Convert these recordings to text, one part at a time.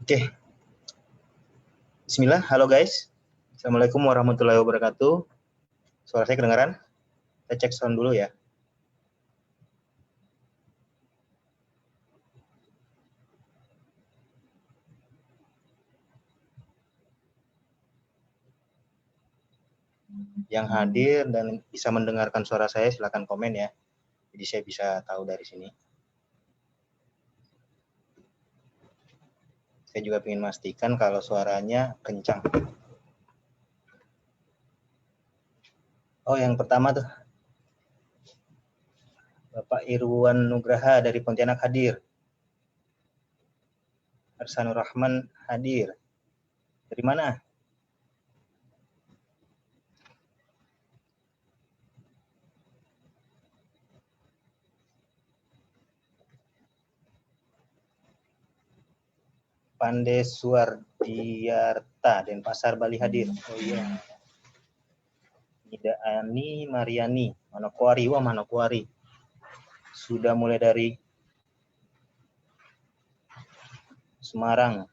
Oke. Bismillah, halo guys. Assalamualaikum warahmatullahi wabarakatuh. Suara saya kedengaran? Kita cek sound dulu ya. Yang hadir dan bisa mendengarkan suara saya silakan komen ya. Jadi saya bisa tahu dari sini. Saya juga ingin memastikan kalau suaranya kencang. Oh, yang pertama tuh. Bapak Irwan Nugraha dari Pontianak hadir. Arsanur Rahman hadir. Dari mana? Pande Suardiarta, Denpasar, Bali hadir. Oh iya. Nida Ani Mariani, Manokwari. Wah, Manokwari. Sudah mulai dari Semarang.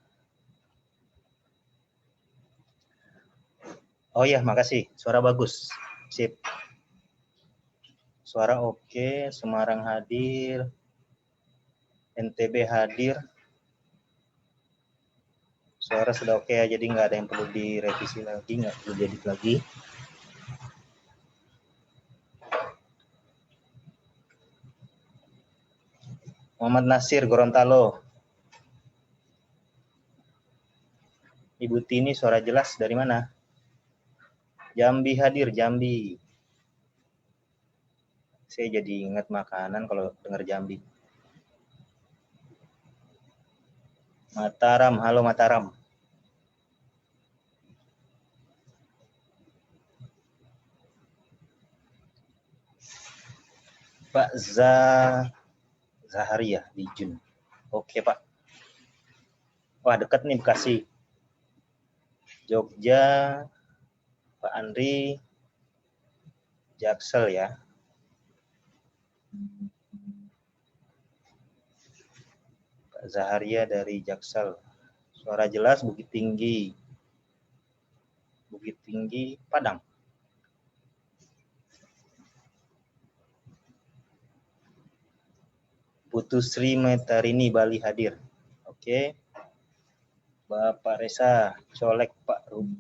Oh iya, makasih. Suara bagus. Sip. Suara oke, Semarang hadir. NTB hadir. Suara sudah oke ya, jadi nggak ada yang perlu direvisi lagi, nggak perlu diedit lagi. Muhammad Nasir, Gorontalo. Ibu Tini, suara jelas dari mana? Jambi hadir, Jambi. Saya jadi ingat makanan kalau dengar Jambi. Mataram, halo Mataram. Pak Zaharia di Jun. Oke Pak. Wah dekat nih Bekasi. Jogja, Pak Andri, Jaksel ya. Pak Zaharia dari Jaksel. Suara jelas, Bukit Tinggi. Bukit Tinggi, Padang. Putu Sri Metarini, Bali hadir. Oke. Bapak Resa, colek Pak Rub.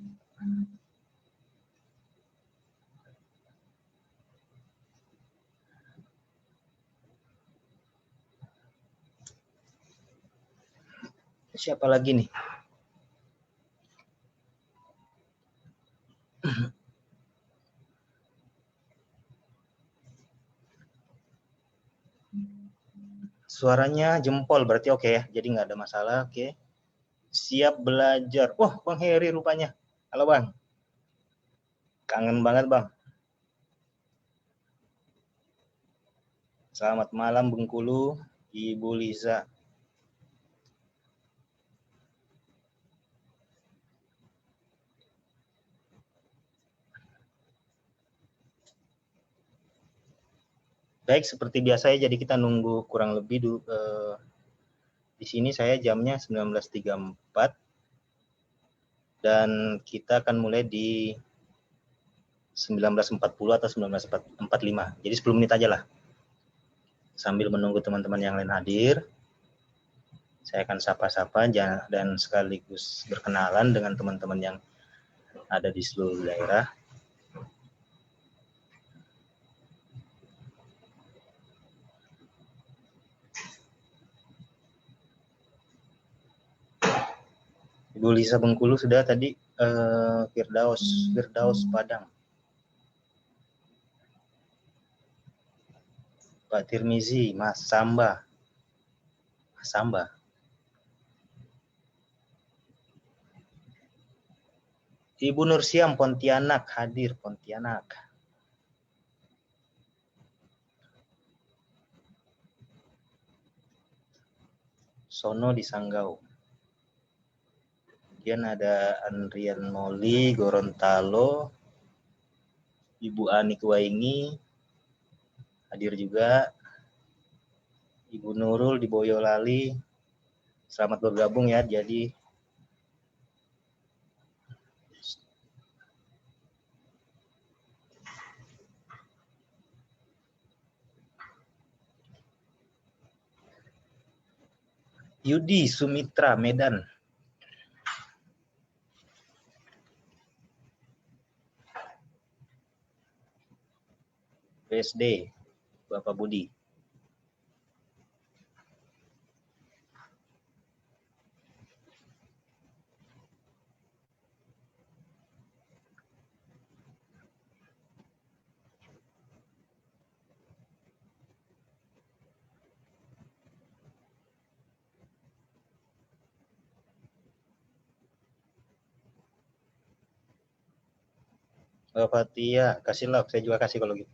Siapa lagi nih? Suaranya jempol berarti oke ya, jadi nggak ada masalah. Oke. Siap belajar. Wah, Bang Heri rupanya. Halo Bang. Kangen banget Bang. Selamat malam Bengkulu, Ibu Liza. Baik, seperti biasa ya, jadi kita nunggu kurang lebih di sini saya jamnya 19.34 dan kita akan mulai di 19.40 atau 19.45. Jadi 10 menit aja lah. Sambil menunggu teman-teman yang lain hadir, saya akan sapa-sapa dan sekaligus berkenalan dengan teman-teman yang ada di seluruh daerah. Ibu Lisa Bengkulu sudah tadi, Firdaus Padang. Pak Tirmizi, Mas Samba. Ibu Nursiam, Pontianak hadir, Pontianak. Sono di Sanggau. Kemudian ada Andrian Moli, Gorontalo. Ibu Ani Kuwaingi hadir juga. Ibu Nurul di Boyolali. Selamat bergabung ya. Jadi Yudi Sumitra, Medan. BSD, Bapak Budi. Bapak Tia, kasih love, saya juga kasih kalau gitu.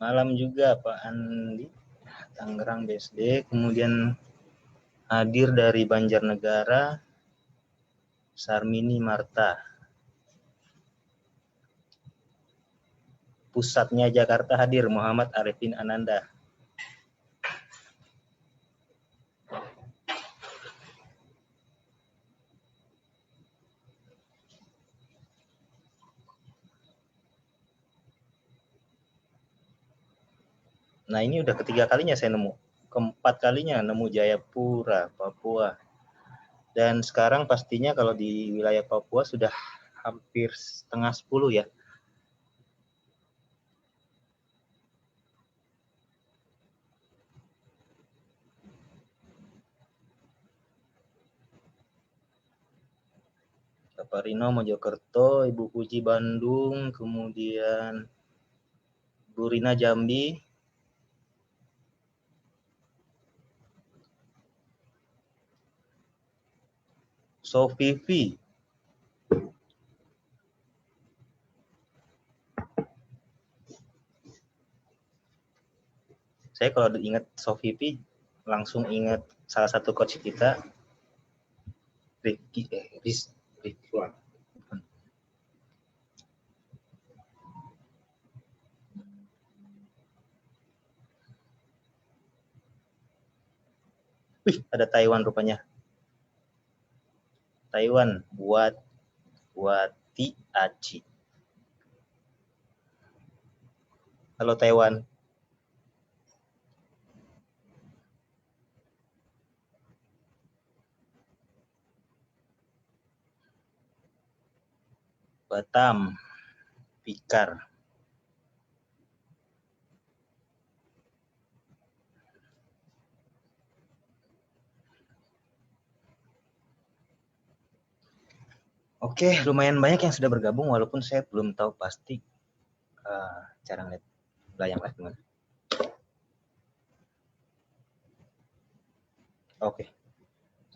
Malam juga Pak Andi, Tangerang BSD, kemudian hadir dari Banjarnegara, Sarmini Marta. Pusatnya Jakarta hadir, Muhammad Arifin Ananda. Nah ini udah ketiga kalinya saya nemu. Keempat kalinya nemu Jayapura, Papua. Dan sekarang pastinya kalau di wilayah Papua sudah hampir setengah 10 ya. Bapak Rino Mojokerto, Ibu Puji Bandung, kemudian Bu Rina Jambi, Sofifi. Saya kalau ingat Sofifi langsung ingat salah satu coach kita, Rizwan. Wih, ada Taiwan rupanya. Taiwan, Wati Aci. Halo Taiwan. Batam, Pikar. Oke, lumayan banyak yang sudah bergabung walaupun saya belum tahu pasti cara ngeliat layang live gimana. Oke.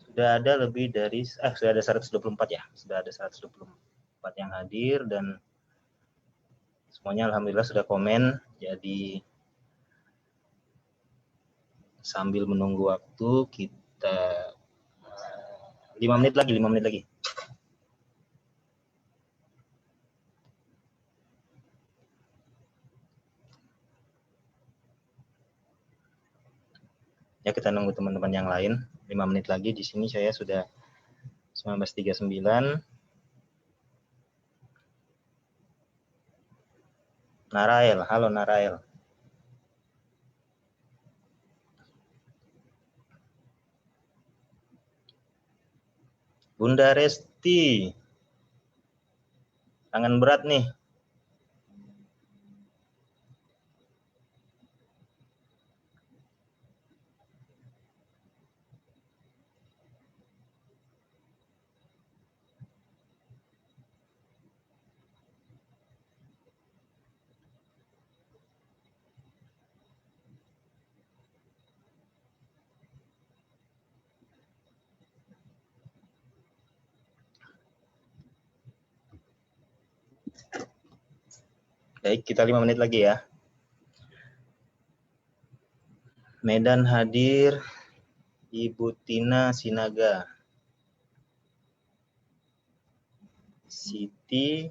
Sudah ada lebih dari sudah ada 124 ya. Sudah ada 124 yang hadir dan semuanya alhamdulillah sudah komen. Jadi sambil menunggu waktu kita 5 menit lagi. Ya kita nunggu teman-teman yang lain 5 menit lagi. Di sini saya sudah 19.39. Narael, halo Narael. Bunda Resti, tangan berat nih. Baik, kita 5 menit lagi ya. Medan hadir Ibu Tina Sinaga. Siti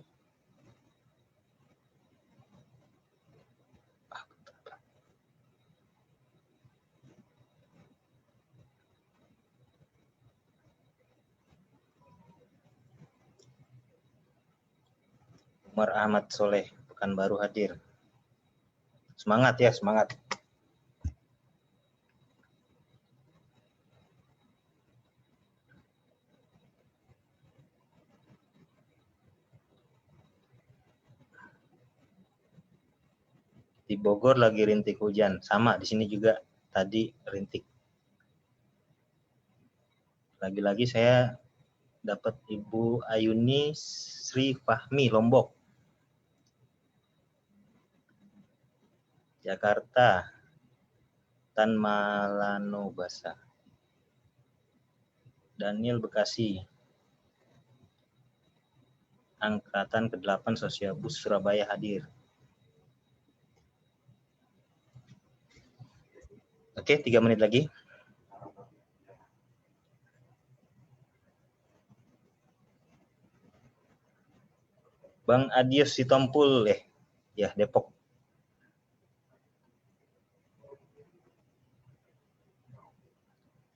Umar Ahmad Soleh, Pekanbaru hadir. Semangat ya, semangat. Di Bogor lagi rintik hujan. Sama, di sini juga tadi rintik. Lagi-lagi saya dapat Ibu Ayuni Sri Fahmi, Lombok. Jakarta, Tan Malano Basa. Daniel Bekasi. Angkatan ke-8 Sosiabus Surabaya hadir. Oke, 3 menit lagi. Bang Adius Sitompul, ya Depok.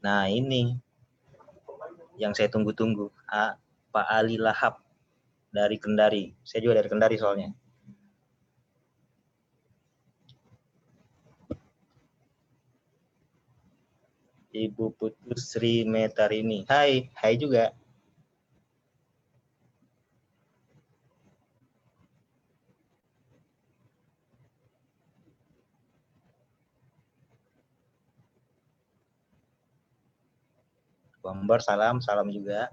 Nah ini yang saya tunggu-tunggu, Pak Ali Lahap dari Kendari. Saya juga dari Kendari soalnya. Ibu Putu Sri Metarini. Hai juga. Bomber, salam juga.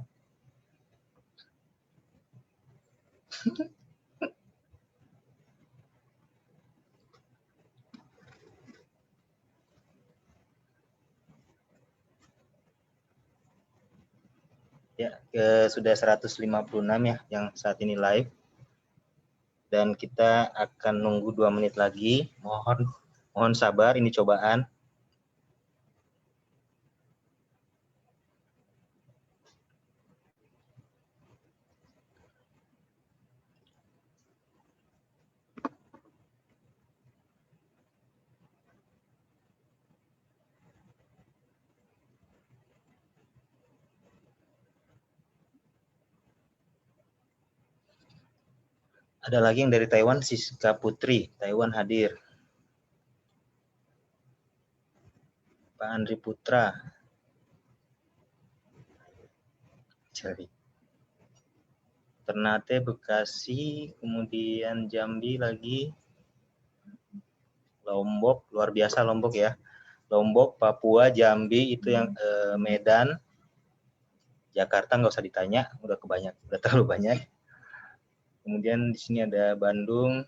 Ya, sudah 156 ya yang saat ini live. Dan kita akan nunggu 2 menit lagi. Mohon sabar, ini cobaan. Ada lagi yang dari Taiwan, Siska Putri, Taiwan hadir. Pak Andri Putra. Cari. Ternate, Bekasi, kemudian Jambi lagi. Lombok, luar biasa Lombok ya. Lombok, Papua, Jambi, itu yang Medan. Jakarta nggak usah ditanya, udah terlalu banyak. Kemudian di sini ada Bandung.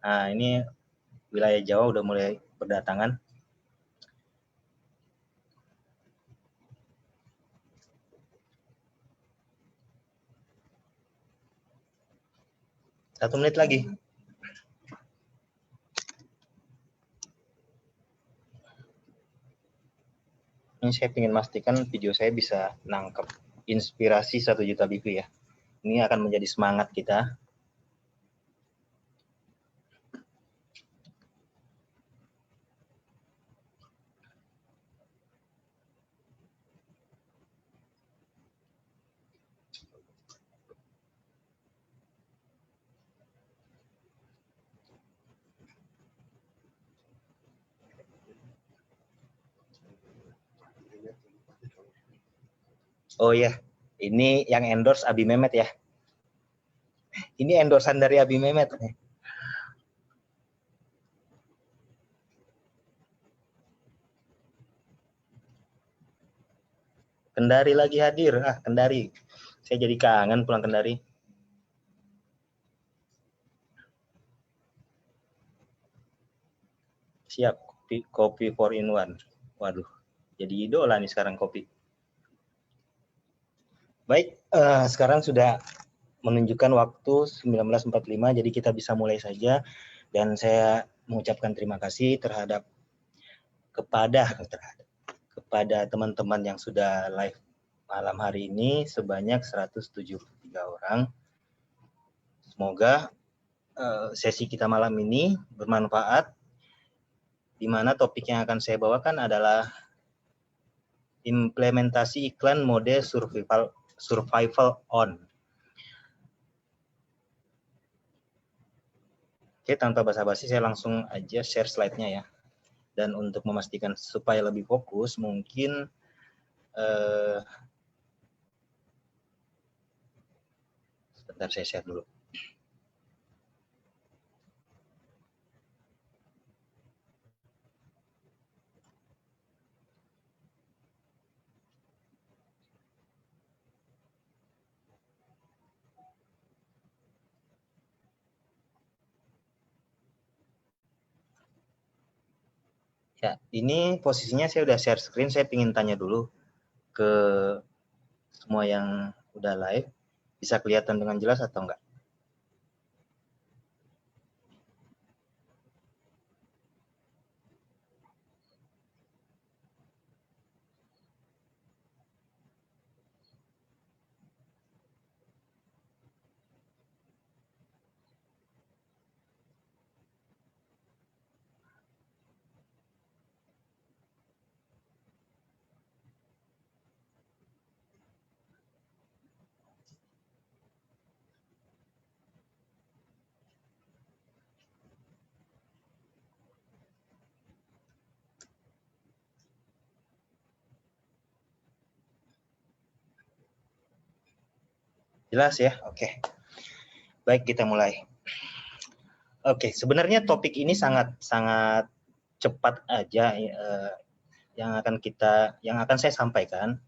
Nah, ini wilayah Jawa udah mulai berdatangan. Satu menit lagi. Ini saya ingin memastikan video saya bisa nangkep inspirasi 1 juta view ya. Ini akan menjadi semangat kita. Oh ya, ini yang endorse Abi Mehmet ya. Ini endorsean dari Abi Mehmet. Kendari lagi hadir. Kendari. Saya jadi kangen pulang Kendari. Siap, kopi 4-in-1. Waduh, jadi idola nih sekarang kopi. Baik, sekarang sudah menunjukkan waktu 19.45, jadi kita bisa mulai saja. Dan saya mengucapkan terima kasih kepada teman-teman yang sudah live malam hari ini sebanyak 173 orang. Semoga sesi kita malam ini bermanfaat, di mana topik yang akan saya bawakan adalah implementasi iklan mode survival on. Oke, tanpa basa-basi saya langsung aja share slide-nya ya. Dan untuk memastikan supaya lebih fokus, mungkin sebentar saya share dulu. Ya, ini posisinya saya udah share screen. Saya ingin tanya dulu ke semua yang udah live. Bisa kelihatan dengan jelas atau enggak? Jelas ya? Oke. Baik, kita mulai. Oke, sebenarnya topik ini sangat cepat aja. Yang akan saya sampaikan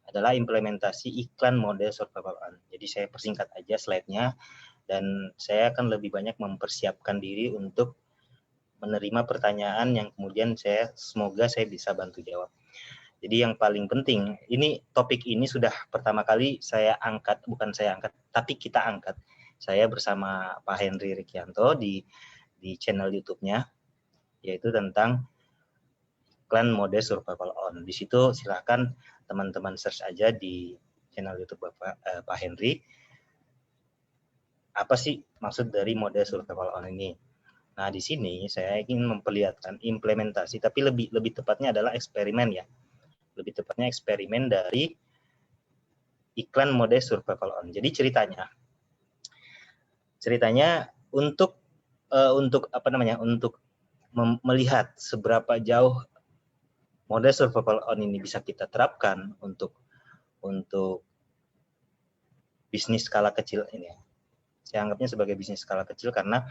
adalah implementasi iklan mode survival on. Jadi saya persingkat aja slide-nya, dan saya akan lebih banyak mempersiapkan diri untuk menerima pertanyaan yang kemudian semoga saya bisa bantu jawab. Jadi yang paling penting, topik ini sudah pertama kali saya angkat, bukan saya angkat, tapi kita angkat. Saya bersama Pak Henry Rikianto di channel YouTube-nya, yaitu tentang iklan mode survival on. Di situ silakan teman-teman search aja di channel YouTube Pak Henry. Apa sih maksud dari mode survival on ini? Nah, di sini saya ingin memperlihatkan implementasi, tapi lebih tepatnya adalah eksperimen ya. Lebih tepatnya eksperimen dari iklan mode survival on. Jadi ceritanya untuk melihat seberapa jauh mode survival on ini bisa kita terapkan untuk bisnis skala kecil ini. Saya anggapnya sebagai bisnis skala kecil karena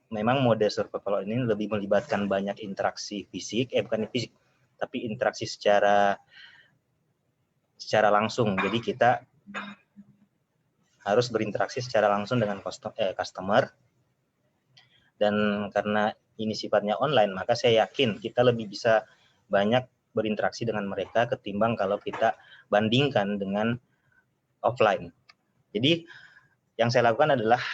memang mode survival on ini lebih melibatkan banyak interaksi fisik, bukan fisik, tapi interaksi secara langsung. Jadi kita harus berinteraksi secara langsung dengan customer, dan karena ini sifatnya online, maka saya yakin kita lebih bisa banyak berinteraksi dengan mereka ketimbang kalau kita bandingkan dengan offline. Jadi yang saya lakukan adalah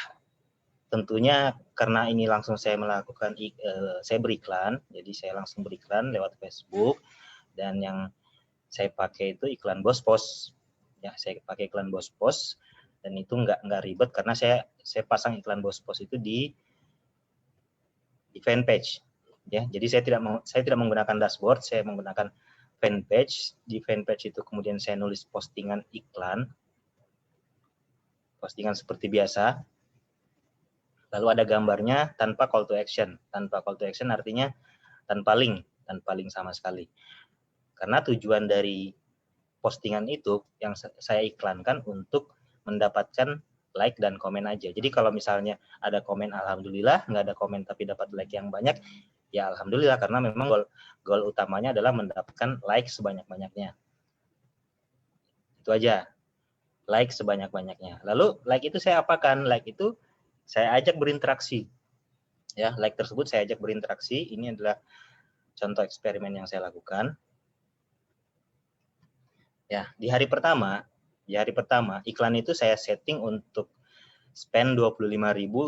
tentunya karena ini langsung saya melakukan saya beriklan, jadi saya langsung beriklan lewat Facebook, dan yang saya pakai itu iklan BosPos. Ya, saya pakai iklan BosPos, dan itu nggak ribet karena saya pasang iklan BosPos itu di fanpage. Ya, jadi saya tidak menggunakan dashboard, saya menggunakan fanpage. Di fanpage itu kemudian saya nulis postingan iklan, postingan seperti biasa. Lalu ada gambarnya tanpa call to action. Tanpa call to action artinya tanpa link sama sekali. Karena tujuan dari postingan itu yang saya iklankan untuk mendapatkan like dan komen aja. Jadi kalau misalnya ada komen, alhamdulillah. Nggak ada komen tapi dapat like yang banyak, ya alhamdulillah, karena memang goal utamanya adalah mendapatkan like sebanyak-banyaknya. Itu aja, like sebanyak-banyaknya. Lalu like itu saya apakan? Like itu saya ajak berinteraksi. Ya, like tersebut saya ajak berinteraksi. Ini adalah contoh eksperimen yang saya lakukan. Ya, di hari pertama iklan itu saya setting untuk spend 25.000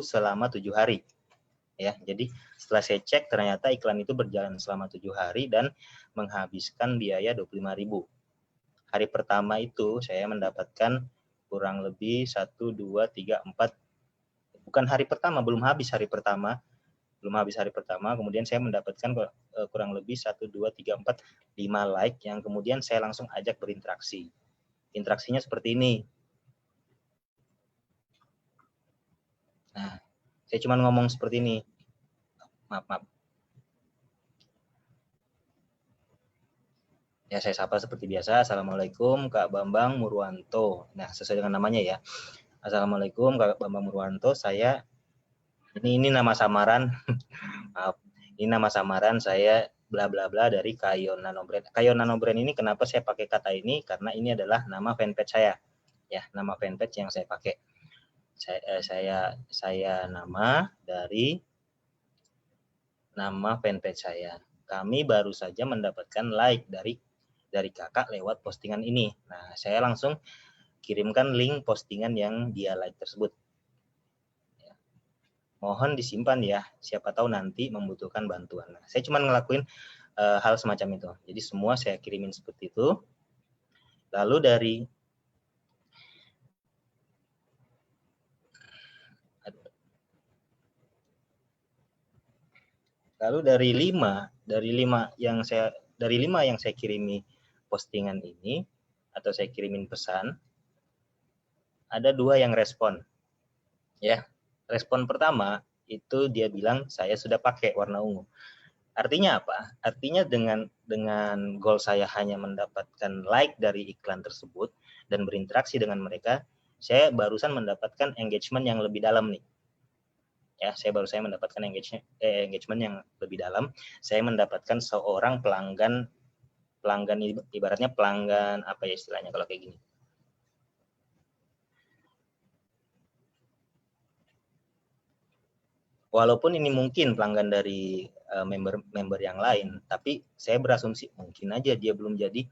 selama 7 hari. Ya, jadi setelah saya cek ternyata iklan itu berjalan selama 7 hari dan menghabiskan biaya 25.000. Hari pertama itu saya mendapatkan kurang lebih 1 2 3 4, bukan hari pertama, belum habis hari pertama, kemudian saya mendapatkan kurang lebih 1 2 3 4 5 like yang kemudian saya langsung ajak berinteraksi. Interaksinya seperti ini. Nah, saya cuma ngomong seperti ini. Maaf. Ya, saya sapa seperti biasa. Assalamualaikum Kak Bambang Murwanto. Nah, sesuai dengan namanya ya. Assalamualaikum Kak Bambang Murwanto. Saya ini nama samaran. Maaf. Ini nama samaran saya bla bla bla dari Kayon Nanobrand. Kayon Nanobrand ini kenapa saya pakai kata ini? Karena ini adalah nama fanpage saya. Ya, nama fanpage yang saya pakai. Saya nama dari nama fanpage saya. kami baru saja mendapatkan like dari kakak lewat postingan ini. Nah, saya langsung kirimkan link postingan yang dia like tersebut. Mohon disimpan ya, siapa tahu nanti membutuhkan bantuan. Nah, saya cuma ngelakuin hal semacam itu. Jadi semua saya kirimin seperti itu. Lalu dari lima yang saya kirimi postingan ini atau saya kirimin pesan, ada 2 yang respon. Ya, respon pertama itu dia bilang saya sudah pakai warna ungu. Artinya apa? Artinya dengan goal saya hanya mendapatkan like dari iklan tersebut dan berinteraksi dengan mereka, saya barusan mendapatkan engagement yang lebih dalam nih. Ya, saya mendapatkan engagement yang lebih dalam. Saya mendapatkan seorang pelanggan ibaratnya pelanggan apa ya istilahnya kalau kayak gini. Walaupun ini mungkin pelanggan dari member yang lain, tapi saya berasumsi mungkin aja dia belum jadi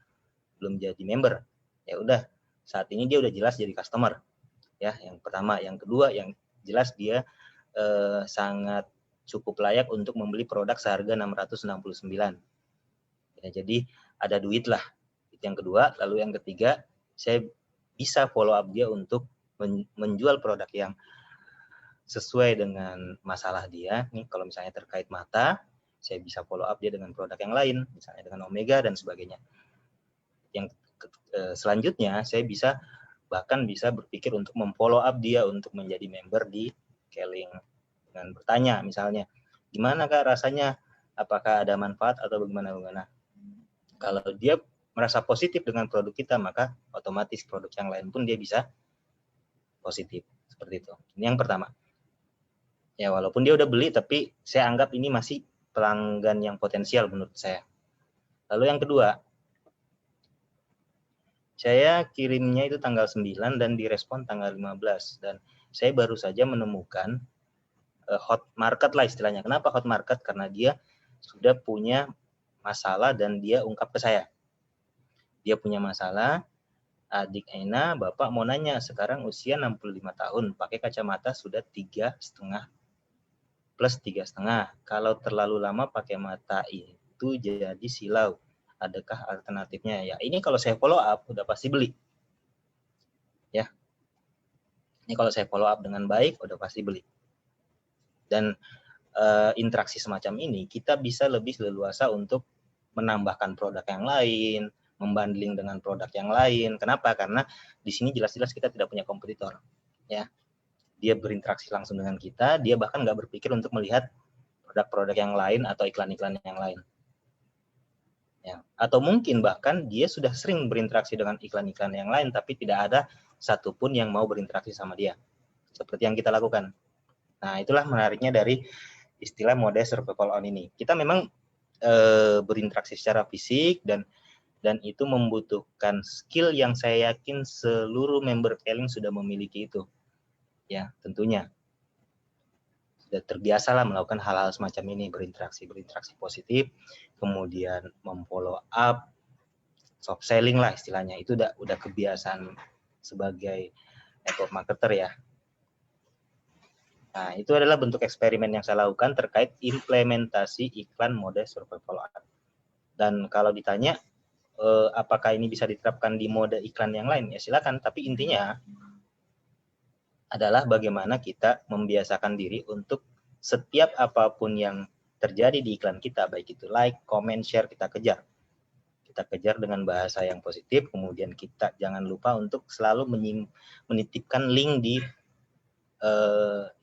member. Ya udah, saat ini dia udah jelas jadi customer. Ya, yang pertama, yang kedua, yang jelas dia sangat cukup layak untuk membeli produk seharga 669. Ya, jadi ada duit lah. Itu yang kedua. Lalu yang ketiga, saya bisa follow up dia untuk menjual produk yang sesuai dengan masalah dia. Nih, kalau misalnya terkait mata, saya bisa follow up dia dengan produk yang lain, misalnya dengan Omega dan sebagainya. Yang selanjutnya, saya bahkan bisa berpikir untuk memfollow up dia untuk menjadi member di Keling dengan bertanya, misalnya, gimana Kak rasanya? Apakah ada manfaat atau bagaimana? Kalau dia merasa positif dengan produk kita, maka otomatis produk yang lain pun dia bisa positif. Seperti itu. Ini yang pertama. Ya, walaupun dia udah beli, tapi saya anggap ini masih pelanggan yang potensial menurut saya. Lalu yang kedua, saya kirimnya itu tanggal 9 dan direspon tanggal 15. Dan saya baru saja menemukan hot market lah istilahnya. Kenapa hot market? Karena dia sudah punya masalah dan dia ungkap ke saya. Dia punya masalah, adik Aina, Bapak mau nanya, sekarang usia 65 tahun, pakai kacamata sudah 3,5 plus 3,5. Kalau terlalu lama pakai mata itu jadi silau. Adakah alternatifnya? Ya, ini kalau saya follow up udah pasti beli. Ya. Ini kalau saya follow up dengan baik udah pasti beli. Dan interaksi semacam ini kita bisa lebih leluasa untuk menambahkan produk yang lain, membundling dengan produk yang lain. Kenapa? Karena di sini jelas-jelas kita tidak punya kompetitor. Ya. Dia berinteraksi langsung dengan kita, dia bahkan nggak berpikir untuk melihat produk-produk yang lain atau iklan-iklan yang lain. Ya. Atau mungkin bahkan dia sudah sering berinteraksi dengan iklan-iklan yang lain, tapi tidak ada satupun yang mau berinteraksi sama dia. Seperti yang kita lakukan. Nah, itulah menariknya dari istilah mode survival on ini. Kita memang berinteraksi secara fisik dan itu membutuhkan skill yang saya yakin seluruh member Keling sudah memiliki itu. Ya, tentunya. Sudah terbiasa lah melakukan hal-hal semacam ini, berinteraksi positif, kemudian memfollow up, soft selling lah istilahnya. Itu udah kebiasaan sebagai network marketer ya. Nah, itu adalah bentuk eksperimen yang saya lakukan terkait implementasi iklan mode survival ad. Dan kalau ditanya apakah ini bisa diterapkan di mode iklan yang lain, ya silakan. Tapi intinya adalah bagaimana kita membiasakan diri untuk setiap apapun yang terjadi di iklan kita, baik itu like, comment, share, kita kejar. Kita kejar dengan bahasa yang positif, kemudian kita jangan lupa untuk selalu menitipkan link di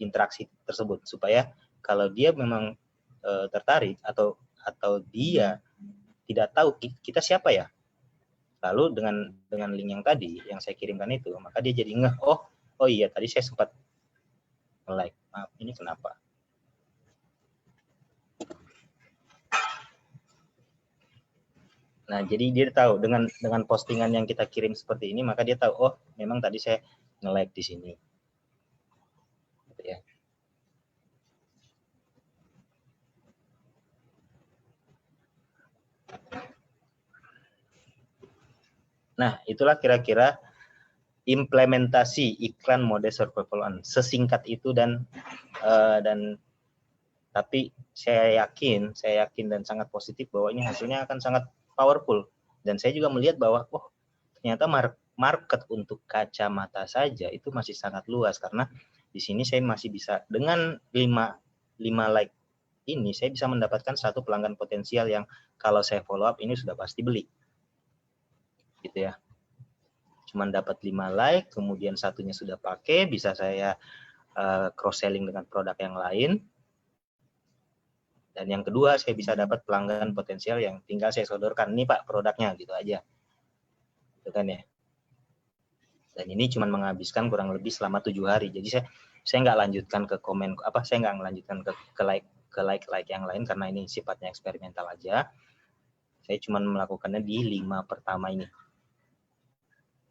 interaksi tersebut supaya kalau dia memang tertarik atau dia tidak tahu kita siapa ya, lalu dengan link yang tadi yang saya kirimkan itu, maka dia jadi ngeh, oh iya tadi saya sempat like, maaf ini kenapa. Nah, jadi dia tahu dengan postingan yang kita kirim seperti ini, maka dia tahu, oh memang tadi saya nge-like di sini. Ya. Nah, itulah kira-kira implementasi iklan mode survival on. Sesingkat itu dan tapi saya yakin dan sangat positif bahwa ini hasilnya akan sangat powerful. Dan saya juga melihat bahwa ternyata market untuk kacamata saja itu masih sangat luas, karena di sini saya masih bisa dengan 5 like ini saya bisa mendapatkan satu pelanggan potensial yang kalau saya follow up ini sudah pasti beli. Gitu ya. Cuman dapat 5 like, kemudian satunya sudah pakai, bisa saya cross selling dengan produk yang lain. Dan yang kedua, saya bisa dapat pelanggan potensial yang tinggal saya sodorkan, ini Pak produknya, gitu aja. Gitu kan ya. Dan ini cuma menghabiskan kurang lebih selama 7 hari. Jadi saya nggak lanjutkan ke komen, saya nggak melanjutkan ke like yang lain karena ini sifatnya eksperimental aja. Saya cuma melakukannya di 5 pertama ini.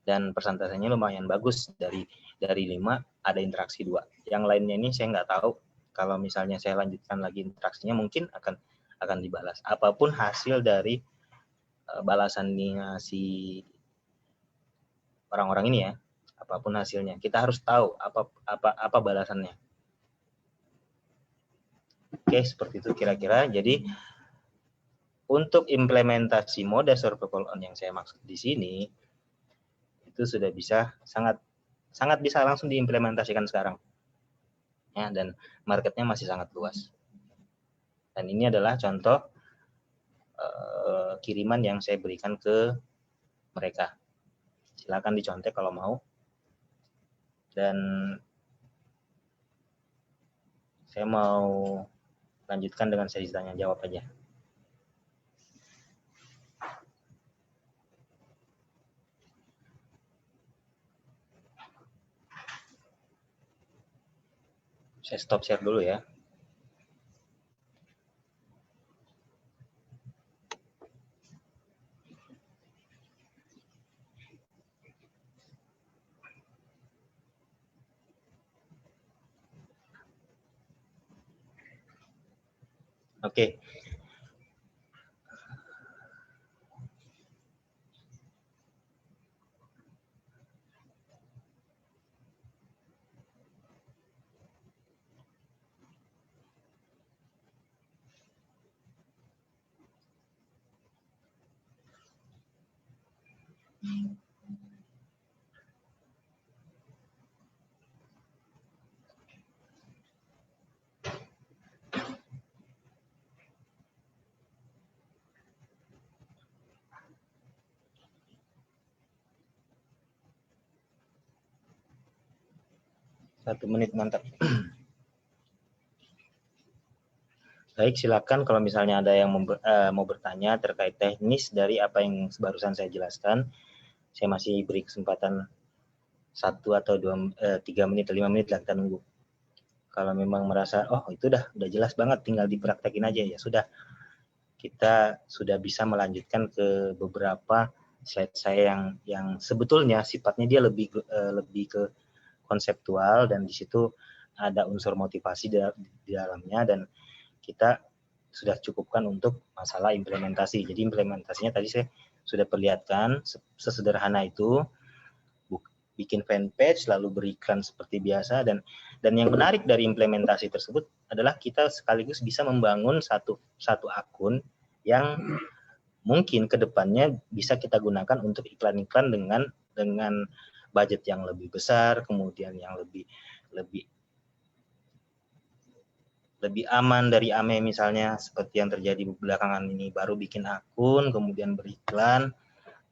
Dan persentasenya lumayan bagus, dari 5 ada interaksi 2. Yang lainnya ini saya nggak tahu, kalau misalnya saya lanjutkan lagi interaksinya mungkin akan dibalas. Apapun hasil dari balasannya si orang-orang ini ya, apapun hasilnya, kita harus tahu apa balasannya. Oke, seperti itu kira-kira. Jadi untuk implementasi mode survival on yang saya maksud di sini itu sudah bisa sangat bisa langsung diimplementasikan sekarang. Ya, dan marketnya masih sangat luas. Dan ini adalah contoh kiriman yang saya berikan ke mereka. Silakan dicontek kalau mau. Dan saya mau lanjutkan dengan sesi tanya jawab aja. Saya stop share dulu ya. Oke. Satu menit, mantap. Baik, silakan kalau misalnya ada yang mau bertanya terkait teknis dari apa yang barusan saya jelaskan. Saya masih beri kesempatan 1 atau 3 menit atau 5 menit lah, kita nunggu. Kalau memang merasa itu udah jelas banget, tinggal dipraktekin aja, ya sudah. Kita sudah bisa melanjutkan ke beberapa slide saya yang sebetulnya sifatnya dia lebih ke konseptual, dan di situ ada unsur motivasi di dalamnya, dan kita sudah cukupkan untuk masalah implementasi. Jadi implementasinya tadi saya sudah perlihatkan sesederhana itu, bikin fanpage lalu beriklan seperti biasa, dan yang menarik dari implementasi tersebut adalah kita sekaligus bisa membangun satu akun yang mungkin kedepannya bisa kita gunakan untuk iklan-iklan dengan budget yang lebih besar, kemudian yang lebih aman dari AME misalnya, seperti yang terjadi belakangan ini, baru bikin akun kemudian beriklan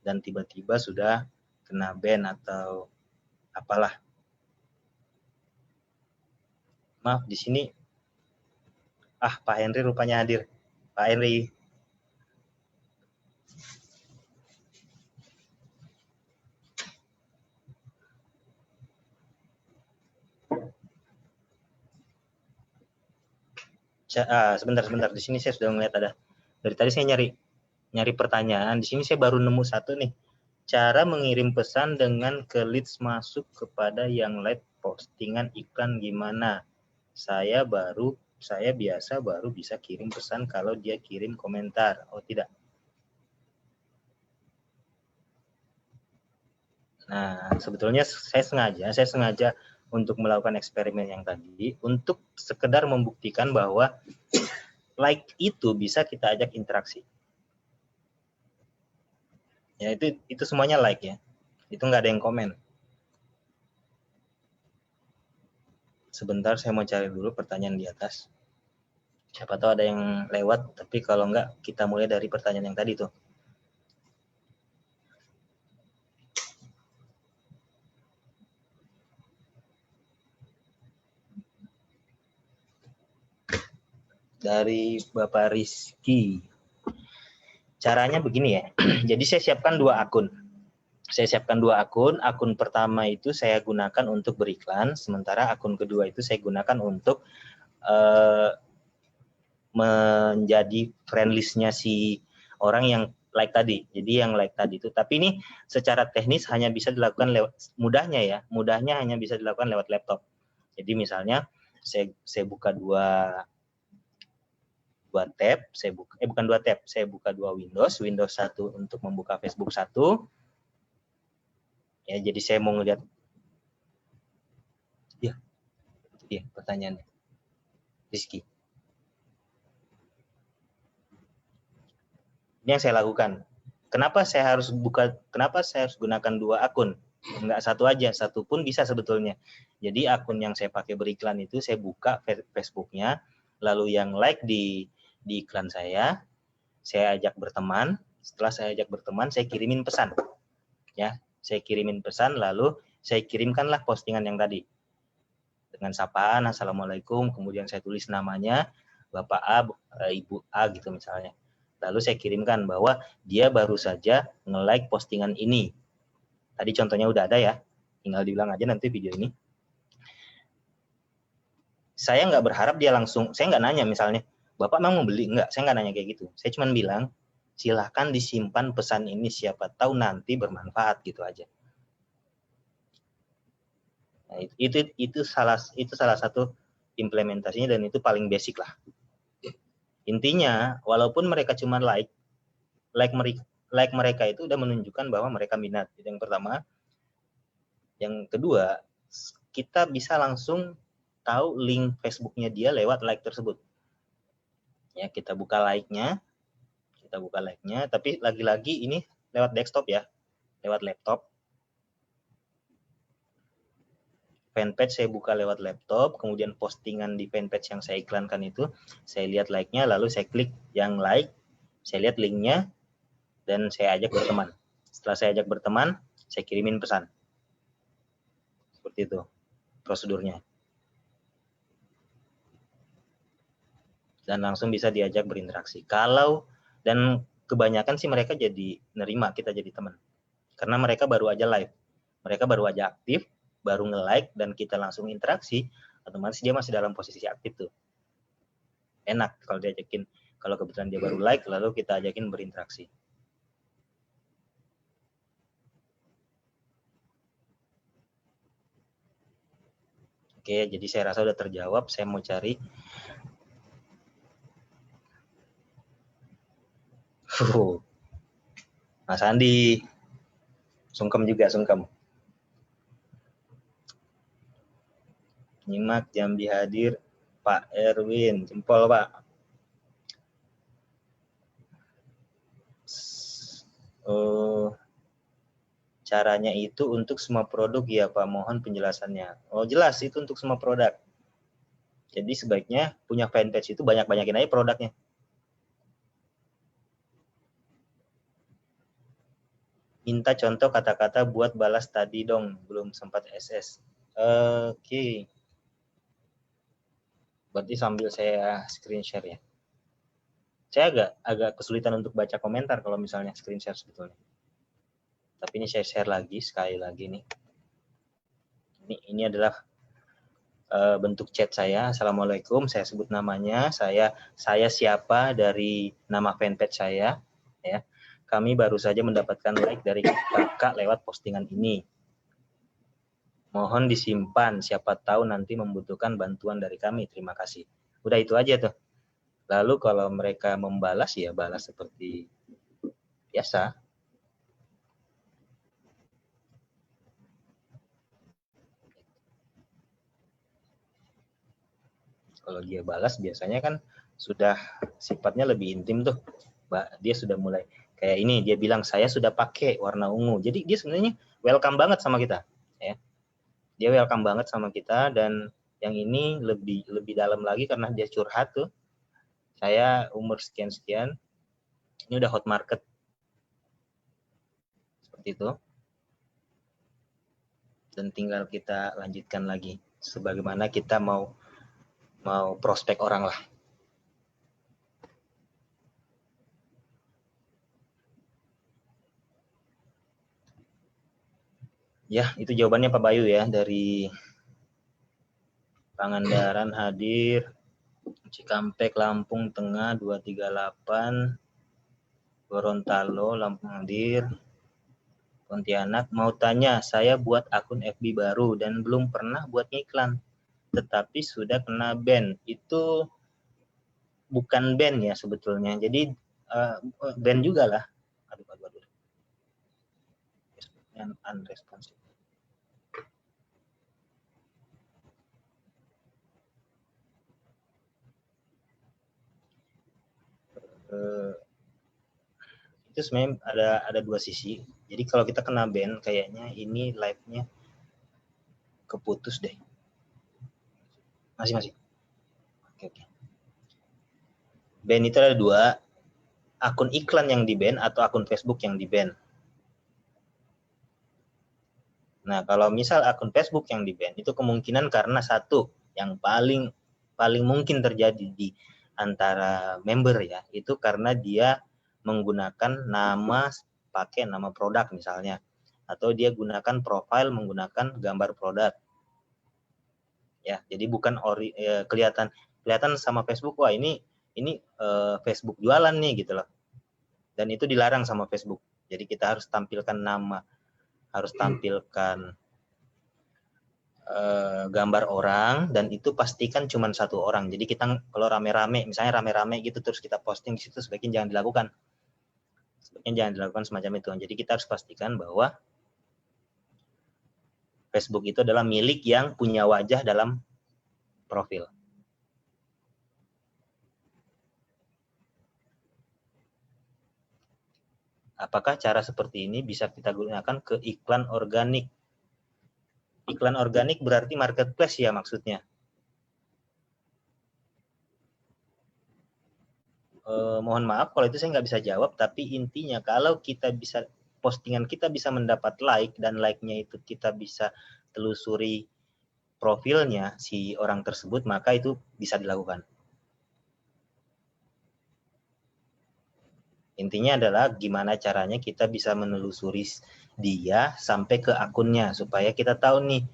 dan tiba-tiba sudah kena ban atau apalah. Maaf, di sini Pak Henry rupanya hadir. Pak Henry. Sebentar. Di sini saya sudah melihat ada. Dari tadi saya nyari pertanyaan. Di sini saya baru nemu satu nih. Cara mengirim pesan dengan ke leads masuk kepada yang like postingan iklan gimana? Saya biasa baru bisa kirim pesan kalau dia kirim komentar. Oh, tidak. Nah, sebetulnya saya sengaja untuk melakukan eksperimen yang tadi untuk sekedar membuktikan bahwa like itu bisa kita ajak interaksi. Ya, itu semuanya like ya. Itu nggak ada yang komen. Sebentar saya mau cari dulu pertanyaan di atas. Siapa tahu ada yang lewat, tapi kalau nggak kita mulai dari pertanyaan yang tadi tuh. Dari Bapak Rizky. Caranya begini ya. Jadi saya siapkan 2 akun. Akun pertama itu saya gunakan untuk beriklan, sementara akun kedua itu saya gunakan untuk menjadi friend list-nya si orang yang like tadi. Jadi yang like tadi itu. Tapi ini secara teknis hanya bisa dilakukan lewat mudahnya hanya bisa dilakukan lewat laptop. Jadi misalnya saya buka dua tab, bukan 2 tab, saya buka 2 Windows 1 untuk membuka Facebook 1. Ya, jadi saya mau ngeliat ya pertanyaannya. Rizky. Ini yang saya lakukan. Kenapa saya harus gunakan 2 akun? Enggak satu aja, satu pun bisa sebetulnya. Jadi akun yang saya pakai beriklan itu saya buka Facebooknya, lalu yang like di iklan saya ajak berteman. Setelah saya ajak berteman, saya kirimin pesan. Ya, saya kirimin pesan, lalu saya kirimkanlah postingan yang tadi. Dengan sapaan, Assalamualaikum, kemudian saya tulis namanya, Bapak A, Ibu A gitu misalnya. Lalu saya kirimkan bahwa dia baru saja nge-like postingan ini. Tadi contohnya udah ada ya, tinggal diulang aja nanti video ini. Saya nggak berharap dia langsung, saya nggak nanya misalnya, Bapak mau beli? Nggak, saya nggak nanya kayak gitu. Saya cuma bilang, silahkan disimpan pesan ini, siapa tahu nanti bermanfaat gitu aja. Nah, itu salah satu implementasinya dan itu paling basic lah. Intinya, walaupun mereka cuma like mereka itu udah menunjukkan bahwa mereka minat. Itu yang pertama. Yang kedua, kita bisa langsung tahu link Facebooknya dia lewat like tersebut. Ya, kita buka like-nya, tapi lagi-lagi ini lewat desktop ya, lewat laptop. Fanpage saya buka lewat laptop, kemudian postingan di fanpage yang saya iklankan itu, saya lihat like-nya, lalu saya klik yang like, saya lihat link-nya, dan saya ajak berteman. Setelah saya ajak berteman, saya kirimin pesan. Seperti itu prosedurnya. Dan langsung bisa diajak berinteraksi. Dan kebanyakan sih mereka jadi nerima kita jadi teman. Karena mereka baru aja live. Mereka baru aja aktif, baru nge-like, dan kita langsung interaksi, otomatis dia masih dalam posisi aktif tuh. Enak kalau diajakin, kalau kebetulan dia baru like, lalu kita ajakin berinteraksi. Oke, jadi saya rasa udah terjawab. Saya mau cari. Mas Andi. Sungkem juga, sungkem. Nyimak Jambi hadir, Pak Erwin. Jempol, Pak. Caranya itu untuk semua produk ya Pak, mohon penjelasannya. Oh jelas, itu untuk semua produk. Jadi sebaiknya punya fanpage itu banyak-banyakin aja produknya. Minta contoh kata-kata buat balas tadi dong, belum sempat SS. Oke. Berarti sambil saya screen share ya. Saya agak kesulitan untuk baca komentar kalau misalnya screen share sebetulnya. Tapi ini saya share lagi, sekali lagi nih. Ini adalah bentuk chat saya. Assalamualaikum, saya sebut namanya, saya siapa dari nama fanpage saya ya. Kami baru saja mendapatkan like dari kakak lewat postingan ini. Mohon disimpan, siapa tahu nanti membutuhkan bantuan dari kami. Terima kasih. Udah itu aja tuh. Lalu kalau mereka membalas ya balas seperti biasa. Kalau dia balas biasanya kan sudah sifatnya lebih intim tuh, Mbak. Dia sudah mulai kayak ini, dia bilang saya sudah pakai warna ungu. Jadi dia sebenarnya welcome banget sama kita, ya. Dia welcome banget sama kita, dan yang ini lebih dalam lagi karena dia curhat tuh. Saya umur sekian-sekian, ini udah hot market. Seperti itu. Dan tinggal kita lanjutkan lagi sebagaimana kita mau prospek orang lah. Ya, itu jawabannya Pak Bayu ya, dari Pangandaran hadir, Cikampek Lampung Tengah 238, Gorontalo Lampung hadir, Pontianak mau tanya, saya buat akun FB baru dan belum pernah buat iklan, tetapi sudah kena ban. Itu bukan ban ya sebetulnya, jadi ban juga lah. Aduh. Unresponsive. Itu sebenarnya ada dua sisi. Jadi kalau kita kena ban, kayaknya ini live-nya keputus deh. Masih. Oke. Ban itu ada dua, akun iklan yang di ban atau akun Facebook yang di ban. Nah, kalau misal akun Facebook yang di-ban, itu kemungkinan karena satu, yang paling mungkin terjadi di antara member ya, itu karena dia menggunakan pakai nama produk misalnya, atau dia gunakan profile menggunakan gambar produk. Ya, jadi bukan kelihatan sama Facebook, wah ini Facebook jualan nih gitu loh. Dan itu dilarang sama Facebook. Jadi kita harus tampilkan nama, harus tampilkan gambar orang, dan itu pastikan cuma satu orang. Jadi kita kalau rame-rame, misalnya rame-rame gitu terus kita posting di situ, sebaiknya jangan dilakukan. Semacam itu. Jadi kita harus pastikan bahwa Facebook itu adalah milik yang punya wajah dalam profil. Apakah cara seperti ini bisa kita gunakan ke iklan organik? Iklan organik berarti marketplace ya maksudnya. Mohon maaf kalau itu saya nggak bisa jawab, tapi intinya kalau kita bisa, postingan kita bisa mendapat like, dan like-nya itu kita bisa telusuri profilnya si orang tersebut, maka itu bisa dilakukan. Intinya adalah gimana caranya kita bisa menelusuri dia sampai ke akunnya, supaya kita tahu nih,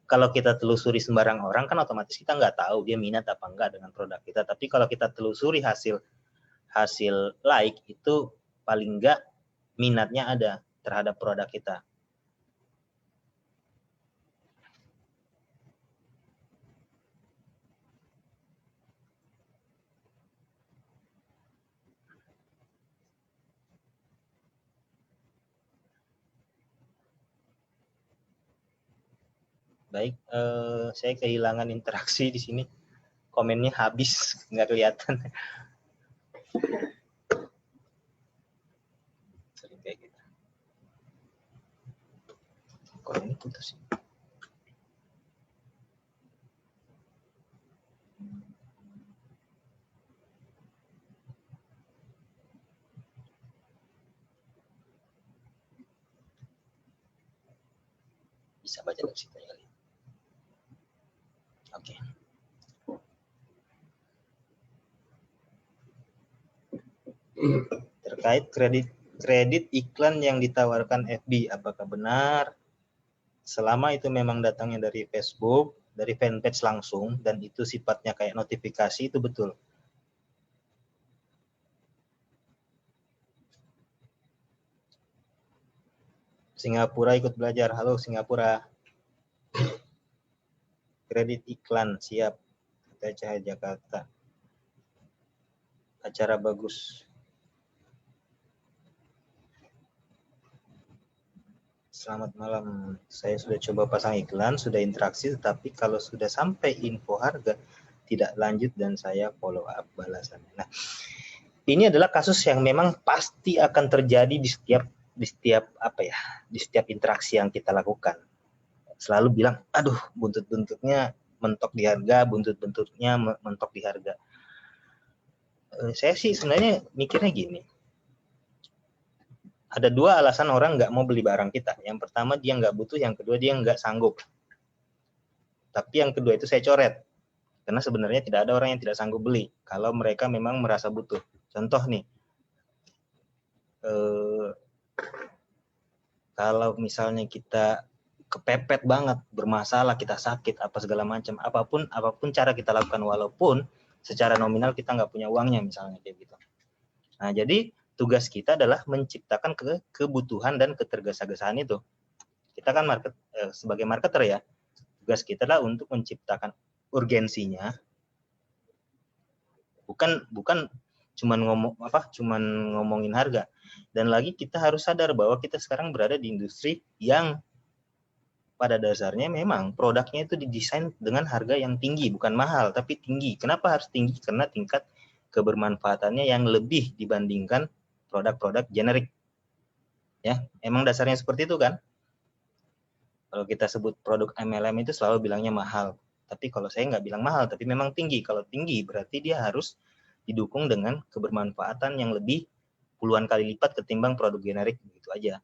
kalau kita telusuri sembarang orang kan otomatis kita nggak tahu dia minat apa enggak dengan produk kita. Tapi kalau kita telusuri hasil like, itu paling enggak minatnya ada terhadap produk kita. Baik, saya kehilangan interaksi di sini. Komennya habis, nggak kelihatan. Sering kayak gitu. Komen ini putus. Bisa baca dari situ kali. Oke. Terkait kredit iklan yang ditawarkan FB, apakah benar? Selama itu memang datangnya dari Facebook, dari fanpage langsung, dan itu sifatnya kayak notifikasi, itu betul. Singapura ikut belajar. Halo Singapura. Kredit iklan siap. Kita Cahaya Jakarta. Acara bagus. Selamat malam. Saya sudah coba pasang iklan, sudah interaksi, tetapi kalau sudah sampai info harga tidak lanjut dan saya follow up balasannya. Nah, ini adalah kasus yang memang pasti akan terjadi di setiap interaksi yang kita lakukan. Selalu bilang, aduh, buntut-buntutnya mentok di harga, buntut-buntutnya mentok di harga. Saya sih sebenarnya mikirnya gini. Ada dua alasan orang nggak mau beli barang kita. Yang pertama dia nggak butuh, yang kedua dia nggak sanggup. Tapi yang kedua itu saya coret. Karena sebenarnya tidak ada orang yang tidak sanggup beli. Kalau mereka memang merasa butuh. Contoh nih, kalau misalnya kita kepepet banget, bermasalah, kita sakit, apa segala macam, apapun cara kita lakukan, walaupun secara nominal kita nggak punya uangnya misalnya kayak gitu. Nah, jadi tugas kita adalah menciptakan kebutuhan dan ketergesa-gesaan itu. Kita kan sebagai marketer ya, tugas kita adalah untuk menciptakan urgensinya, bukan cuman ngomongin harga. Dan lagi kita harus sadar bahwa kita sekarang berada di industri yang pada dasarnya memang produknya itu didesain dengan harga yang tinggi, bukan mahal tapi tinggi. Kenapa harus tinggi? Karena tingkat kebermanfaatannya yang lebih dibandingkan produk-produk generik. Ya, emang dasarnya seperti itu kan? Kalau kita sebut produk MLM itu selalu bilangnya mahal. Tapi kalau saya nggak bilang mahal, tapi memang tinggi. Kalau tinggi berarti dia harus didukung dengan kebermanfaatan yang lebih puluhan kali lipat ketimbang produk generik, begitu aja.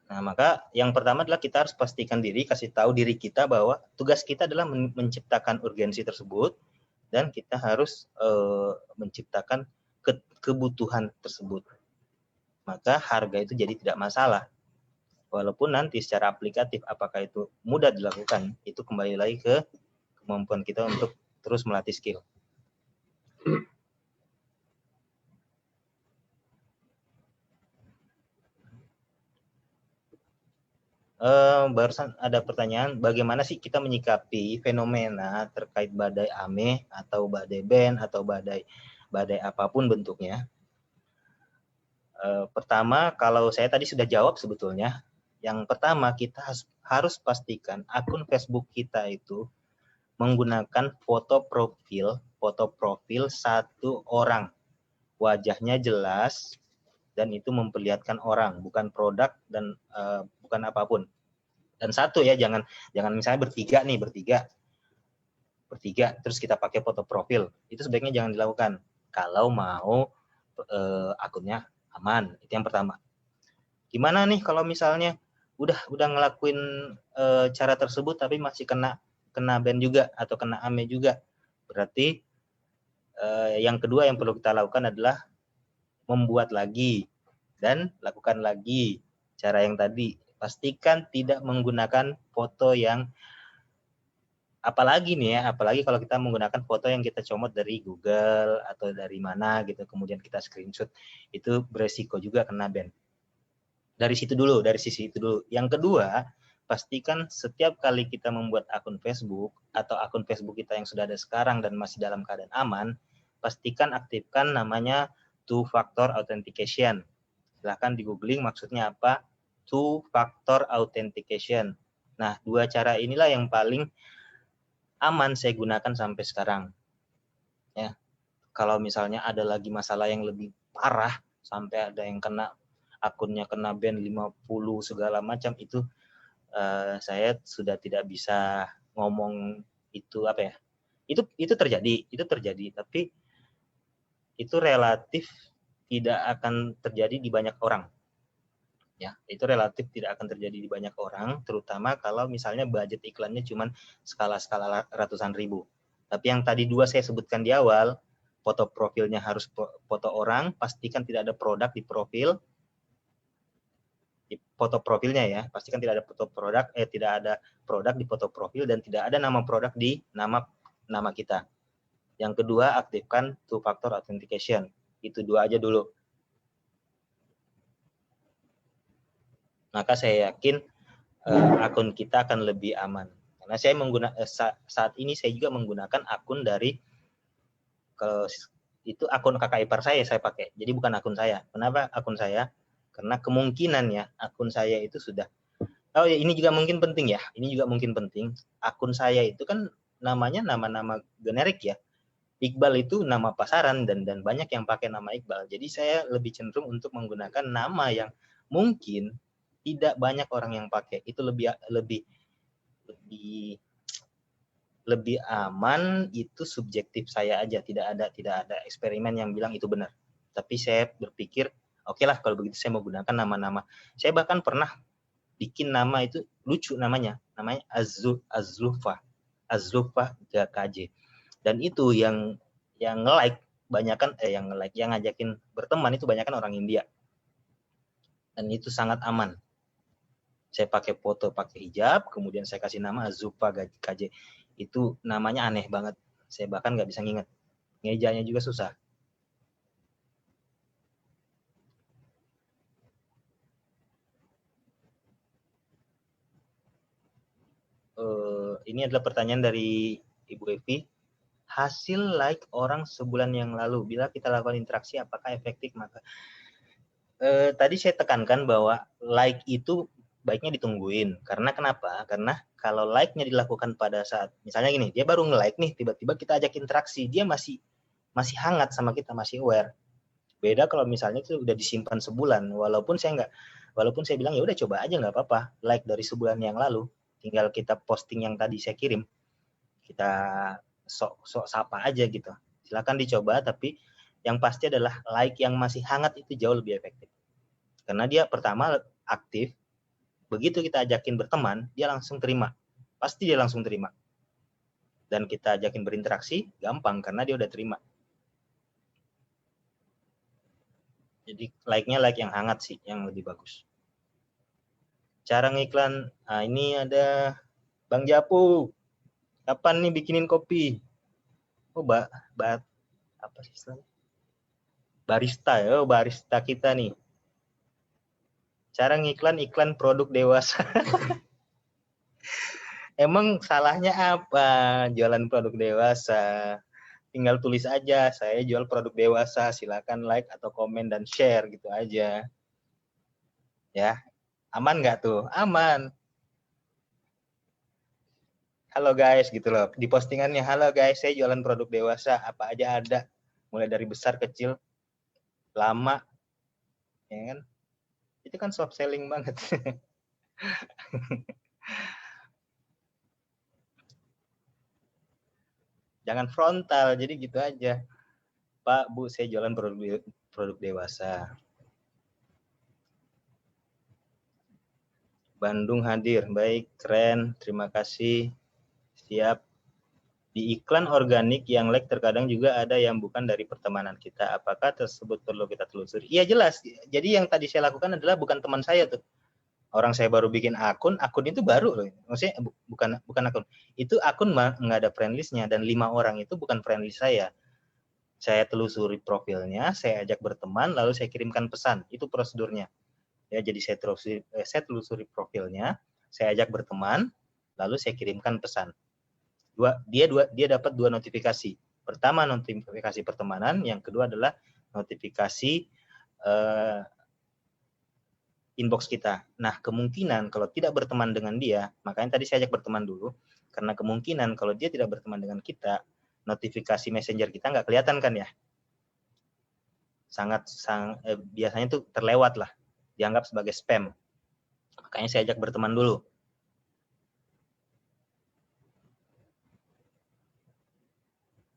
Nah, maka yang pertama adalah kita harus pastikan diri, kasih tahu diri kita bahwa tugas kita adalah menciptakan urgensi tersebut, dan kita harus menciptakan kebutuhan tersebut. Maka harga itu jadi tidak masalah. Walaupun nanti secara aplikatif apakah itu mudah dilakukan, itu kembali lagi ke kemampuan kita untuk terus melatih skill. Barusan ada pertanyaan, bagaimana sih kita menyikapi fenomena terkait badai ame atau badai ben atau badai apapun bentuknya. Pertama, kalau saya tadi sudah jawab sebetulnya. Yang pertama, kita harus pastikan akun Facebook kita itu menggunakan foto profil satu orang. Wajahnya jelas dan itu memperlihatkan orang, bukan produk dan bukan apapun. Dan satu ya, jangan misalnya bertiga terus kita pakai foto profil. Itu sebaiknya jangan dilakukan kalau mau akunnya aman. Itu yang pertama. Gimana nih kalau misalnya udah ngelakuin cara tersebut tapi masih kena ban juga atau kena ame juga? Berarti yang kedua yang perlu kita lakukan adalah membuat lagi dan lakukan lagi cara yang tadi. Pastikan tidak menggunakan foto yang, apalagi kalau kita menggunakan foto yang kita comot dari Google atau dari mana gitu, kemudian kita screenshot, itu beresiko juga kena ban. Dari sisi itu dulu. Yang kedua, pastikan setiap kali kita membuat akun Facebook atau akun Facebook kita yang sudah ada sekarang dan masih dalam keadaan aman, pastikan aktifkan namanya two-factor authentication. Silahkan di googling maksudnya apa, two-factor authentication. Nah, dua cara inilah yang paling aman saya gunakan sampai sekarang. Ya, kalau misalnya ada lagi masalah yang lebih parah, sampai ada yang akunnya kena ban 50 segala macam, itu saya sudah tidak bisa ngomong itu apa ya. Itu terjadi, tapi itu relatif tidak akan terjadi di banyak orang. Ya, itu relatif tidak akan terjadi di banyak orang, terutama kalau misalnya budget iklannya cuma skala ratusan ribu. Tapi yang tadi dua saya sebutkan di awal, foto profilnya harus foto orang, pastikan tidak ada produk di profil, di foto profilnya ya, pastikan tidak ada tidak ada produk di foto profil dan tidak ada nama produk di nama kita. Yang kedua, aktifkan two-factor authentication. Itu dua aja dulu. Maka saya yakin akun kita akan lebih aman. Karena saya saat ini saya juga menggunakan akun dari itu akun kakak ipar saya pakai. Jadi bukan akun saya. Kenapa akun saya? Karena kemungkinan ya akun saya itu sudah Oh ya, ini juga mungkin penting ya. Ini juga mungkin penting. Akun saya itu kan namanya nama-nama generik ya. Iqbal itu nama pasaran dan banyak yang pakai nama Iqbal. Jadi saya lebih cenderung untuk menggunakan nama yang mungkin tidak banyak orang yang pakai. Itu lebih lebih lebih lebih aman, itu subjektif saya aja, tidak ada eksperimen yang bilang itu benar. Tapi saya berpikir oke lah kalau begitu saya mau gunakan nama-nama. Saya bahkan pernah bikin nama itu lucu namanya Azlufa KJ. Dan itu yang nge-like banyakan yang ngajakin berteman itu banyakan orang India. Dan itu sangat aman. Saya pakai foto pakai hijab, kemudian saya kasih nama Azlufa KJ. Itu namanya aneh banget. Saya bahkan nggak bisa nginget. Ngejanya juga susah. Ini adalah pertanyaan dari Ibu Evi. Hasil like orang sebulan yang lalu, bila kita lakukan interaksi, apakah efektif? Maka tadi saya tekankan bahwa like itu baiknya ditungguin. Karena kenapa? Karena kalau like-nya dilakukan pada saat, misalnya gini, dia baru nge-like nih, tiba-tiba kita ajak interaksi, dia masih hangat sama kita, masih aware. Beda kalau misalnya itu udah disimpan sebulan, walaupun saya bilang ya udah coba aja nggak apa-apa, like dari sebulan yang lalu, tinggal kita posting yang tadi saya kirim, kita sok sapa aja gitu. Silakan dicoba, tapi yang pasti adalah like yang masih hangat itu jauh lebih efektif. Karena dia pertama aktif, begitu kita ajakin berteman, dia langsung terima. Pasti dia langsung terima. Dan kita ajakin berinteraksi, gampang karena dia udah terima. Jadi like-nya like yang hangat sih, yang lebih bagus. Cara ngiklan, nah ini ada Bang Japu. Kapan nih bikinin kopi? Oh, apa sih istilahnya? Barista ya, oh, barista kita nih. Cara ngiklan iklan produk dewasa. Emang salahnya apa jualan produk dewasa? Tinggal tulis aja, saya jual produk dewasa, silakan like atau komen dan share gitu aja. Ya, aman nggak tuh? Aman. Halo guys, gitu loh. Di postingannya, halo guys, saya jualan produk dewasa, apa aja ada. Mulai dari besar, kecil, lama, ya kan? Itu kan soft selling banget. Jangan frontal, jadi gitu aja. Pak, Bu, saya jualan produk dewasa. Bandung hadir, baik, keren, terima kasih, siap. Di iklan organik yang like terkadang juga ada yang bukan dari pertemanan kita. Apakah tersebut perlu kita telusuri? Iya jelas. Jadi yang tadi saya lakukan adalah bukan teman saya tuh. Orang saya baru bikin akun itu baru loh. Maksudnya bukan akun. Itu akun nggak ada friend list-nya dan 5 orang itu bukan friend list saya. Saya telusuri profilnya, saya ajak berteman, lalu saya kirimkan pesan. Itu prosedurnya. Ya, jadi saya telusuri profilnya, saya ajak berteman, lalu saya kirimkan pesan. Dia dapat 2 notifikasi. Pertama notifikasi pertemanan, yang kedua adalah notifikasi inbox kita. Nah, kemungkinan kalau tidak berteman dengan dia, makanya tadi saya ajak berteman dulu, karena kemungkinan kalau dia tidak berteman dengan kita, notifikasi messenger kita nggak kelihatan kan ya. Biasanya itu terlewat lah, dianggap sebagai spam. Makanya saya ajak berteman dulu.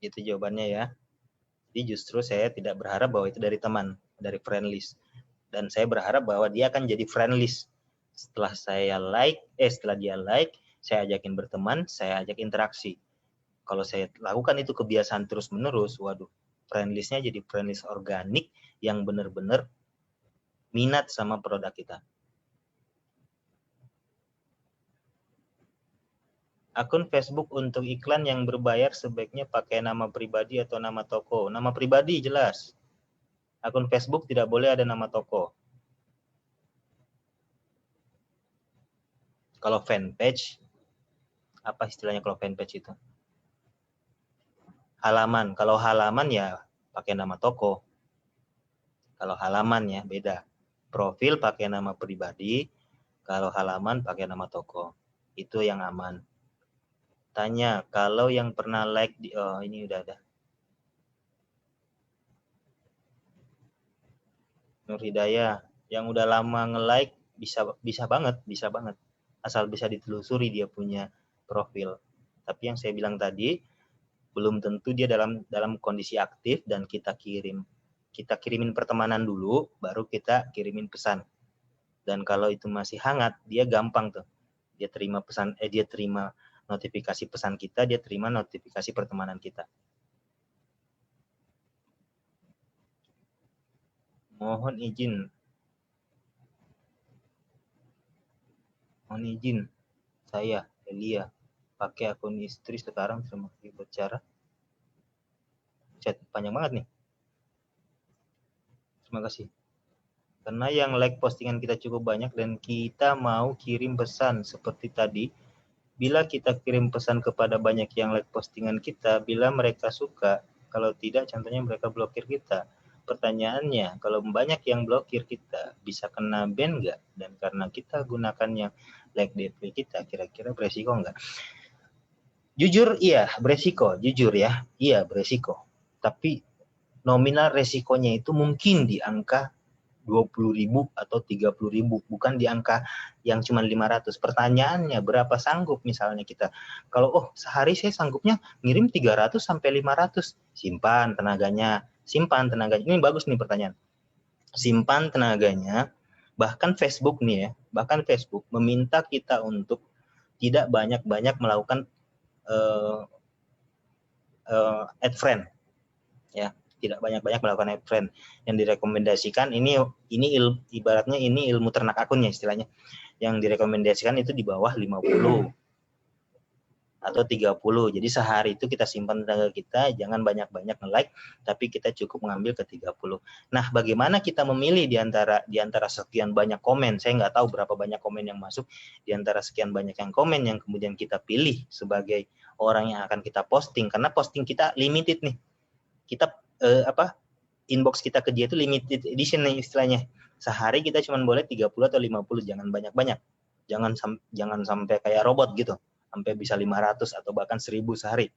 Itu jawabannya ya. Jadi justru saya tidak berharap bahwa itu dari teman, dari friend list. Dan saya berharap bahwa dia akan jadi friend list. Setelah dia like, saya ajakin berteman, saya ajak interaksi. Kalau saya lakukan itu kebiasaan terus-menerus, waduh, friend list-nya jadi friend list organik yang benar-benar minat sama produk kita. Akun Facebook untuk iklan yang berbayar sebaiknya pakai nama pribadi atau nama toko? Nama pribadi jelas. Akun Facebook tidak boleh ada nama toko. Kalau fanpage, apa istilahnya kalau fanpage itu? Halaman. Kalau halaman ya pakai nama toko. Kalau halaman ya beda. Profil pakai nama pribadi. Kalau halaman pakai nama toko. Itu yang aman. Tanya, kalau yang pernah like di ini udah ada. Nur Hidayah, yang udah lama nge-like bisa banget. Asal bisa ditelusuri dia punya profil. Tapi yang saya bilang tadi, belum tentu dia dalam kondisi aktif dan kita kirimin pertemanan dulu, baru kita kirimin pesan. Dan kalau itu masih hangat, dia gampang tuh. Dia terima notifikasi pesan kita, dia terima notifikasi pertemanan kita. Mohon izin saya Elia pakai akun istri sekarang sama bicara chat panjang banget nih. Terima kasih. Karena yang like postingan kita cukup banyak dan kita mau kirim pesan seperti tadi. Bila kita kirim pesan kepada banyak yang like postingan kita, bila mereka suka, kalau tidak contohnya mereka blokir kita. Pertanyaannya, kalau banyak yang blokir kita, bisa kena ban nggak? Dan karena kita gunakan yang like DP kita, kira-kira beresiko nggak? Jujur iya, beresiko. Jujur ya, iya beresiko. Tapi nominal resikonya itu mungkin di angka 20.000 atau 30.000, bukan di angka yang cuma 500. Pertanyaannya berapa sanggup misalnya kita. Kalau sehari saya sanggupnya ngirim 300 sampai 500. Simpan tenaganya. Ini bagus nih pertanyaan. Simpan tenaganya. Bahkan Facebook nih ya, meminta kita untuk tidak banyak-banyak melakukan add friend. Ya, tidak banyak-banyak melakukan add friend. Yang direkomendasikan ibaratnya ini ilmu ternak akunnya istilahnya. Yang direkomendasikan itu di bawah 50 atau 30. Jadi sehari itu kita simpan tenaga kita, jangan banyak-banyak nge-like, tapi kita cukup mengambil ke 30. Nah, bagaimana kita memilih di antara sekian banyak komen? Saya nggak tahu berapa banyak komen yang masuk. Di antara sekian banyak yang komen yang kemudian kita pilih sebagai orang yang akan kita posting, karena posting kita limited nih. Kita inbox kita ke dia itu limited edition nih istilahnya. Sehari kita cuma boleh 30 atau 50, jangan banyak-banyak. Jangan sampai kayak robot gitu. Sampai bisa 500 atau bahkan 1000 sehari.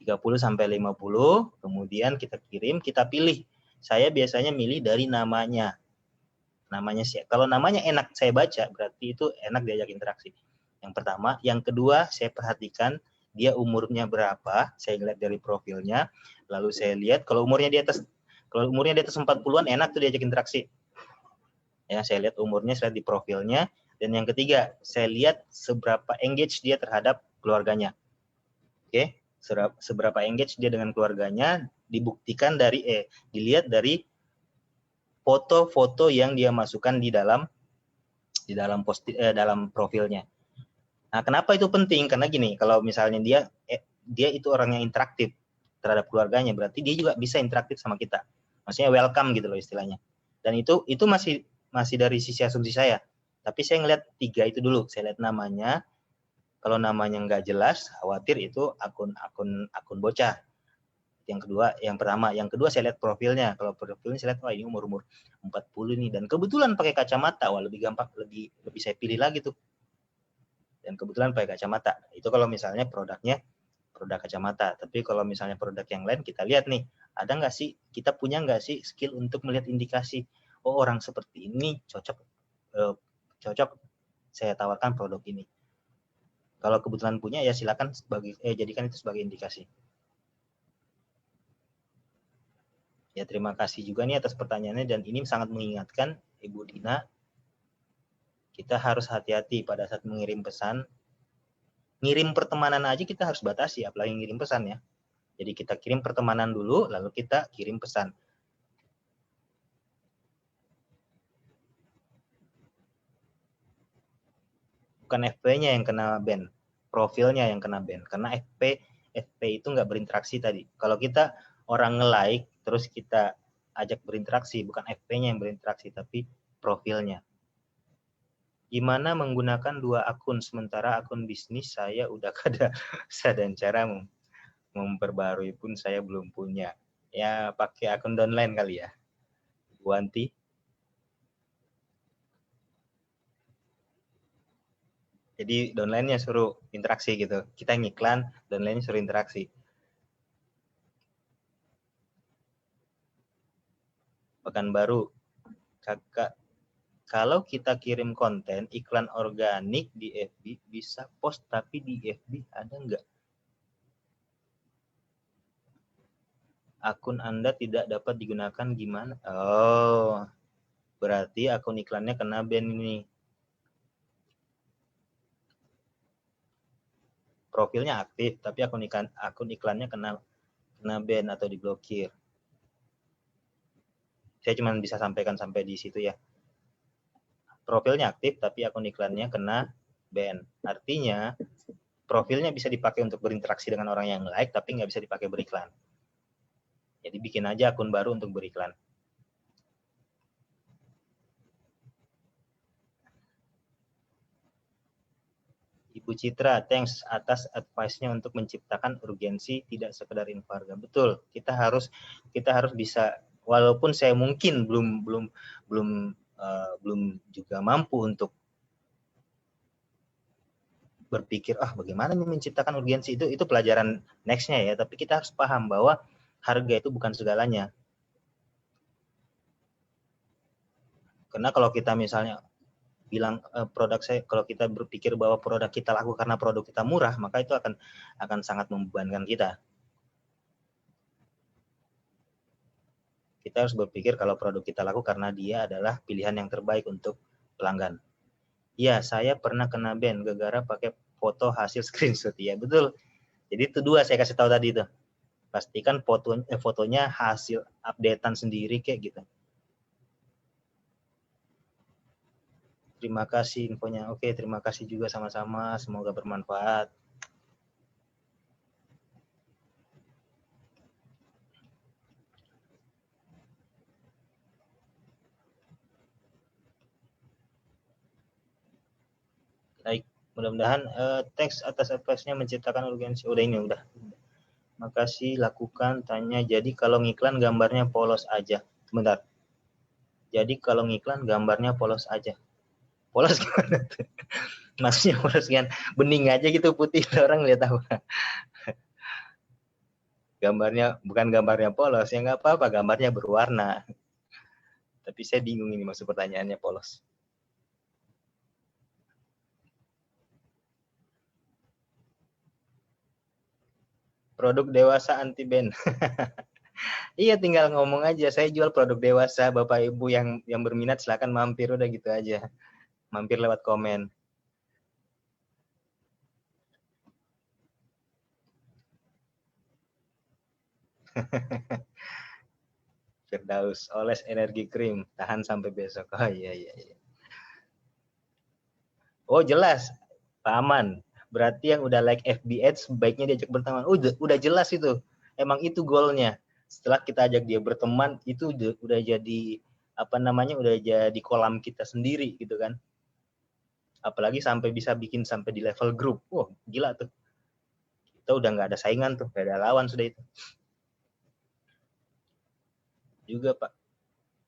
30 sampai 50, kemudian kita kirim, kita pilih. Saya biasanya milih dari namanya. Kalau namanya enak saya baca, berarti itu enak diajak interaksi. Yang pertama, yang kedua saya perhatikan dia umurnya berapa, saya lihat dari profilnya, lalu saya lihat kalau umurnya di atas 40-an enak tuh diajak interaksi. Ya, saya lihat umurnya, saya lihat di profilnya, dan yang ketiga, saya lihat seberapa engage dia terhadap keluarganya. Oke, seberapa engage dia dengan keluarganya dibuktikan dilihat dari foto-foto yang dia masukkan di dalam profilnya. Nah, kenapa itu penting? Karena gini, kalau misalnya dia itu orang yang interaktif terhadap keluarganya, berarti dia juga bisa interaktif sama kita. Maksudnya welcome gitu loh istilahnya. Dan itu masih dari sisi asumsi saya. Tapi saya ngeliat 3 itu dulu. Saya lihat namanya. Kalau namanya nggak jelas, khawatir itu akun bocah. Yang pertama. Yang kedua saya lihat profilnya. Kalau profilnya saya lihat, wah ini umur 40 nih. Dan kebetulan pakai kacamata. Wah lebih gampang, lebih saya pilih lagi tuh. Dan kebetulan pakai kacamata. Itu kalau misalnya produk kacamata. Tapi kalau misalnya produk yang lain, kita lihat nih, kita punya nggak sih skill untuk melihat indikasi, orang seperti ini cocok saya tawarkan produk ini. Kalau kebetulan punya, ya silakan jadikan itu sebagai indikasi. Ya, terima kasih juga nih atas pertanyaannya, dan ini sangat mengingatkan Ibu Dina, kita harus hati-hati pada saat mengirim pesan. Ngirim pertemanan aja kita harus batasi, apalagi ngirim pesan ya. Jadi kita kirim pertemanan dulu, lalu kita kirim pesan. Bukan FP-nya yang kena ban, profilnya yang kena ban. Karena FP itu nggak berinteraksi tadi. Kalau kita orang nge-like, terus kita ajak berinteraksi, bukan FP-nya yang berinteraksi, tapi profilnya. Gimana menggunakan 2 akun, sementara akun bisnis saya udah kada dan cara memperbarui pun saya belum punya. Ya, pakai akun downline kali ya, Bu Anti. Jadi downline-nya suruh interaksi gitu. Kita ngiklan, downline-nya suruh interaksi. Pekanbaru, kakak, kalau kita kirim konten iklan organik di FB bisa post, tapi di FB ada nggak? Akun Anda tidak dapat digunakan gimana? Oh, berarti akun iklannya kena ban ini. Profilnya aktif, tapi akun iklannya kena ban atau diblokir. Saya cuma bisa sampaikan sampai di situ ya. Profilnya aktif, tapi akun iklannya kena ban. Artinya, profilnya bisa dipakai untuk berinteraksi dengan orang yang like, tapi nggak bisa dipakai beriklan. Jadi bikin aja akun baru untuk beriklan. Ibu Citra, thanks atas advice-nya untuk menciptakan urgensi, tidak sekedar info harga. Betul, kita harus bisa, walaupun saya mungkin belum juga mampu untuk berpikir bagaimana menciptakan urgensi, itu pelajaran next-nya ya, tapi kita harus paham bahwa harga itu bukan segalanya. Karena kalau kita misalnya bilang produk saya, kalau kita berpikir bahwa produk kita laku karena produk kita murah, maka itu akan sangat membebankan kita. Kita harus berpikir kalau produk kita laku karena dia adalah pilihan yang terbaik untuk pelanggan. Iya, saya pernah kena ban gara-gara pakai foto hasil screenshot. Ya, betul. Jadi itu dua saya kasih tahu tadi itu. Pastikan fotonya hasil updatean sendiri kayak gitu. Terima kasih infonya. Oke, terima kasih juga sama-sama. Semoga bermanfaat. Baik, mudah-mudahan teks atas advice-nya menciptakan urgensi. Udah. Makasih, lakukan, tanya. Jadi kalau ngiklan gambarnya polos aja. Sebentar. Jadi kalau ngiklan gambarnya polos aja. Polos gimana tuh? Maksudnya polos kan bening aja gitu putih, orang lihat tahu. Gambarnya bukan gambarnya polos, ya nggak apa-apa, gambarnya berwarna. Tapi saya bingung ini maksud pertanyaannya polos. Produk dewasa anti ban. Iya, tinggal ngomong aja, saya jual produk dewasa, Bapak Ibu yang berminat silakan mampir, udah gitu aja. Mampir lewat komen. Firdaus, oles energi krim, tahan sampai besok. Oh iya. Oh jelas, Pak Aman. Berarti yang udah like FB Ads baiknya diajak berteman. Udah jelas itu. Emang itu goalnya. Setelah kita ajak dia berteman, itu udah jadi udah jadi kolam kita sendiri gitu kan. Apalagi sampai bisa bikin sampai di level grup. Wah, gila tuh. Kita udah nggak ada saingan tuh, nggak ada lawan sudah itu. Juga Pak.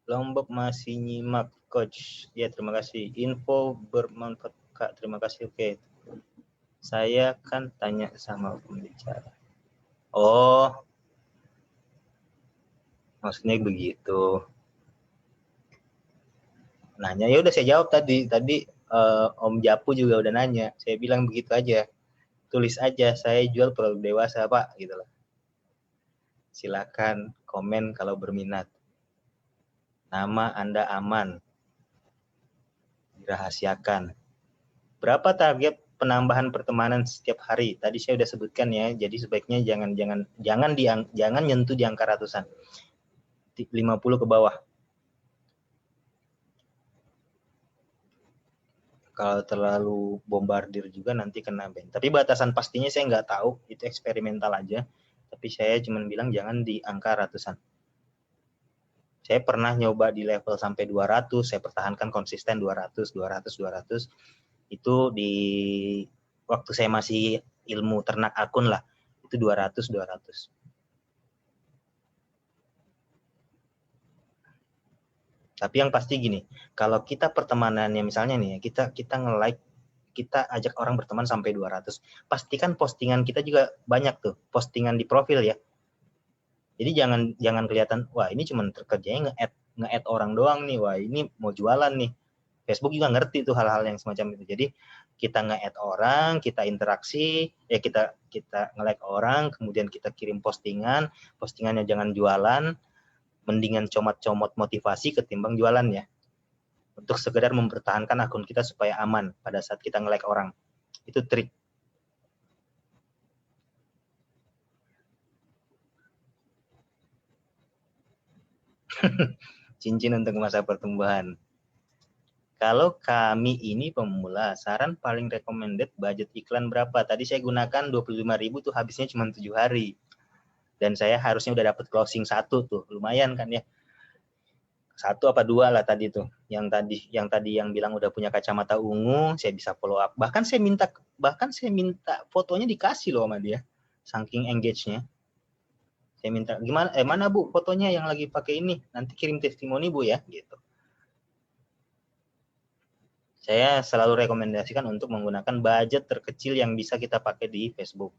Lombok masih nyimak coach. Ya, terima kasih. Info bermanfaat Kak. Terima kasih. Oke. Saya kan tanya sama pembicara. Oh, maksudnya begitu. Nanya ya udah saya jawab tadi. Om Japu juga udah nanya. Saya bilang begitu aja. Tulis aja saya jual produk dewasa, Pak, gitu loh. Silakan komen kalau berminat. Nama Anda aman. Dirahasiakan. Berapa target penambahan pertemanan setiap hari? Tadi saya udah sebutkan ya. Jadi sebaiknya jangan nyentuh di angka ratusan. 50 ke bawah. Kalau terlalu bombardir juga nanti kena ban. Tapi batasan pastinya saya nggak tahu, itu eksperimental aja. Tapi saya cuma bilang jangan di angka ratusan. Saya pernah nyoba di level sampai 200, saya pertahankan konsisten 200. Itu di waktu saya masih ilmu ternak akun lah, itu 200. Tapi yang pasti gini, kalau kita pertemanannya misalnya nih, kita nge-like kita ajak orang berteman sampai 200. Pastikan postingan kita juga banyak tuh, postingan di profil ya. Jadi jangan kelihatan, wah ini cuma kerjanya nge-add orang doang nih, wah ini mau jualan nih. Facebook juga ngerti tuh hal-hal yang semacam itu. Jadi kita nge-add orang, kita interaksi, ya kita nge-like orang, kemudian kita kirim postingannya jangan jualan, mendingan comot-comot motivasi ketimbang jualan ya. Untuk sekedar mempertahankan akun kita supaya aman pada saat kita nge-like orang. Itu trik. Cincin untuk masa pertumbuhan. Kalau kami ini pemula, saran paling recommended budget iklan berapa? Tadi saya gunakan 25.000 tuh habisnya cuma 7 hari. Dan saya harusnya udah dapat closing 1 tuh, lumayan kan ya. 1 apa 2 lah tadi tuh. Yang tadi yang bilang udah punya kacamata ungu, saya bisa follow up. Bahkan saya minta fotonya dikasih loh sama dia. Saking engage-nya. Saya minta, gimana mana Bu fotonya yang lagi pakai ini? Nanti kirim testimoni Bu ya, gitu. Saya selalu rekomendasikan untuk menggunakan budget terkecil yang bisa kita pakai di Facebook.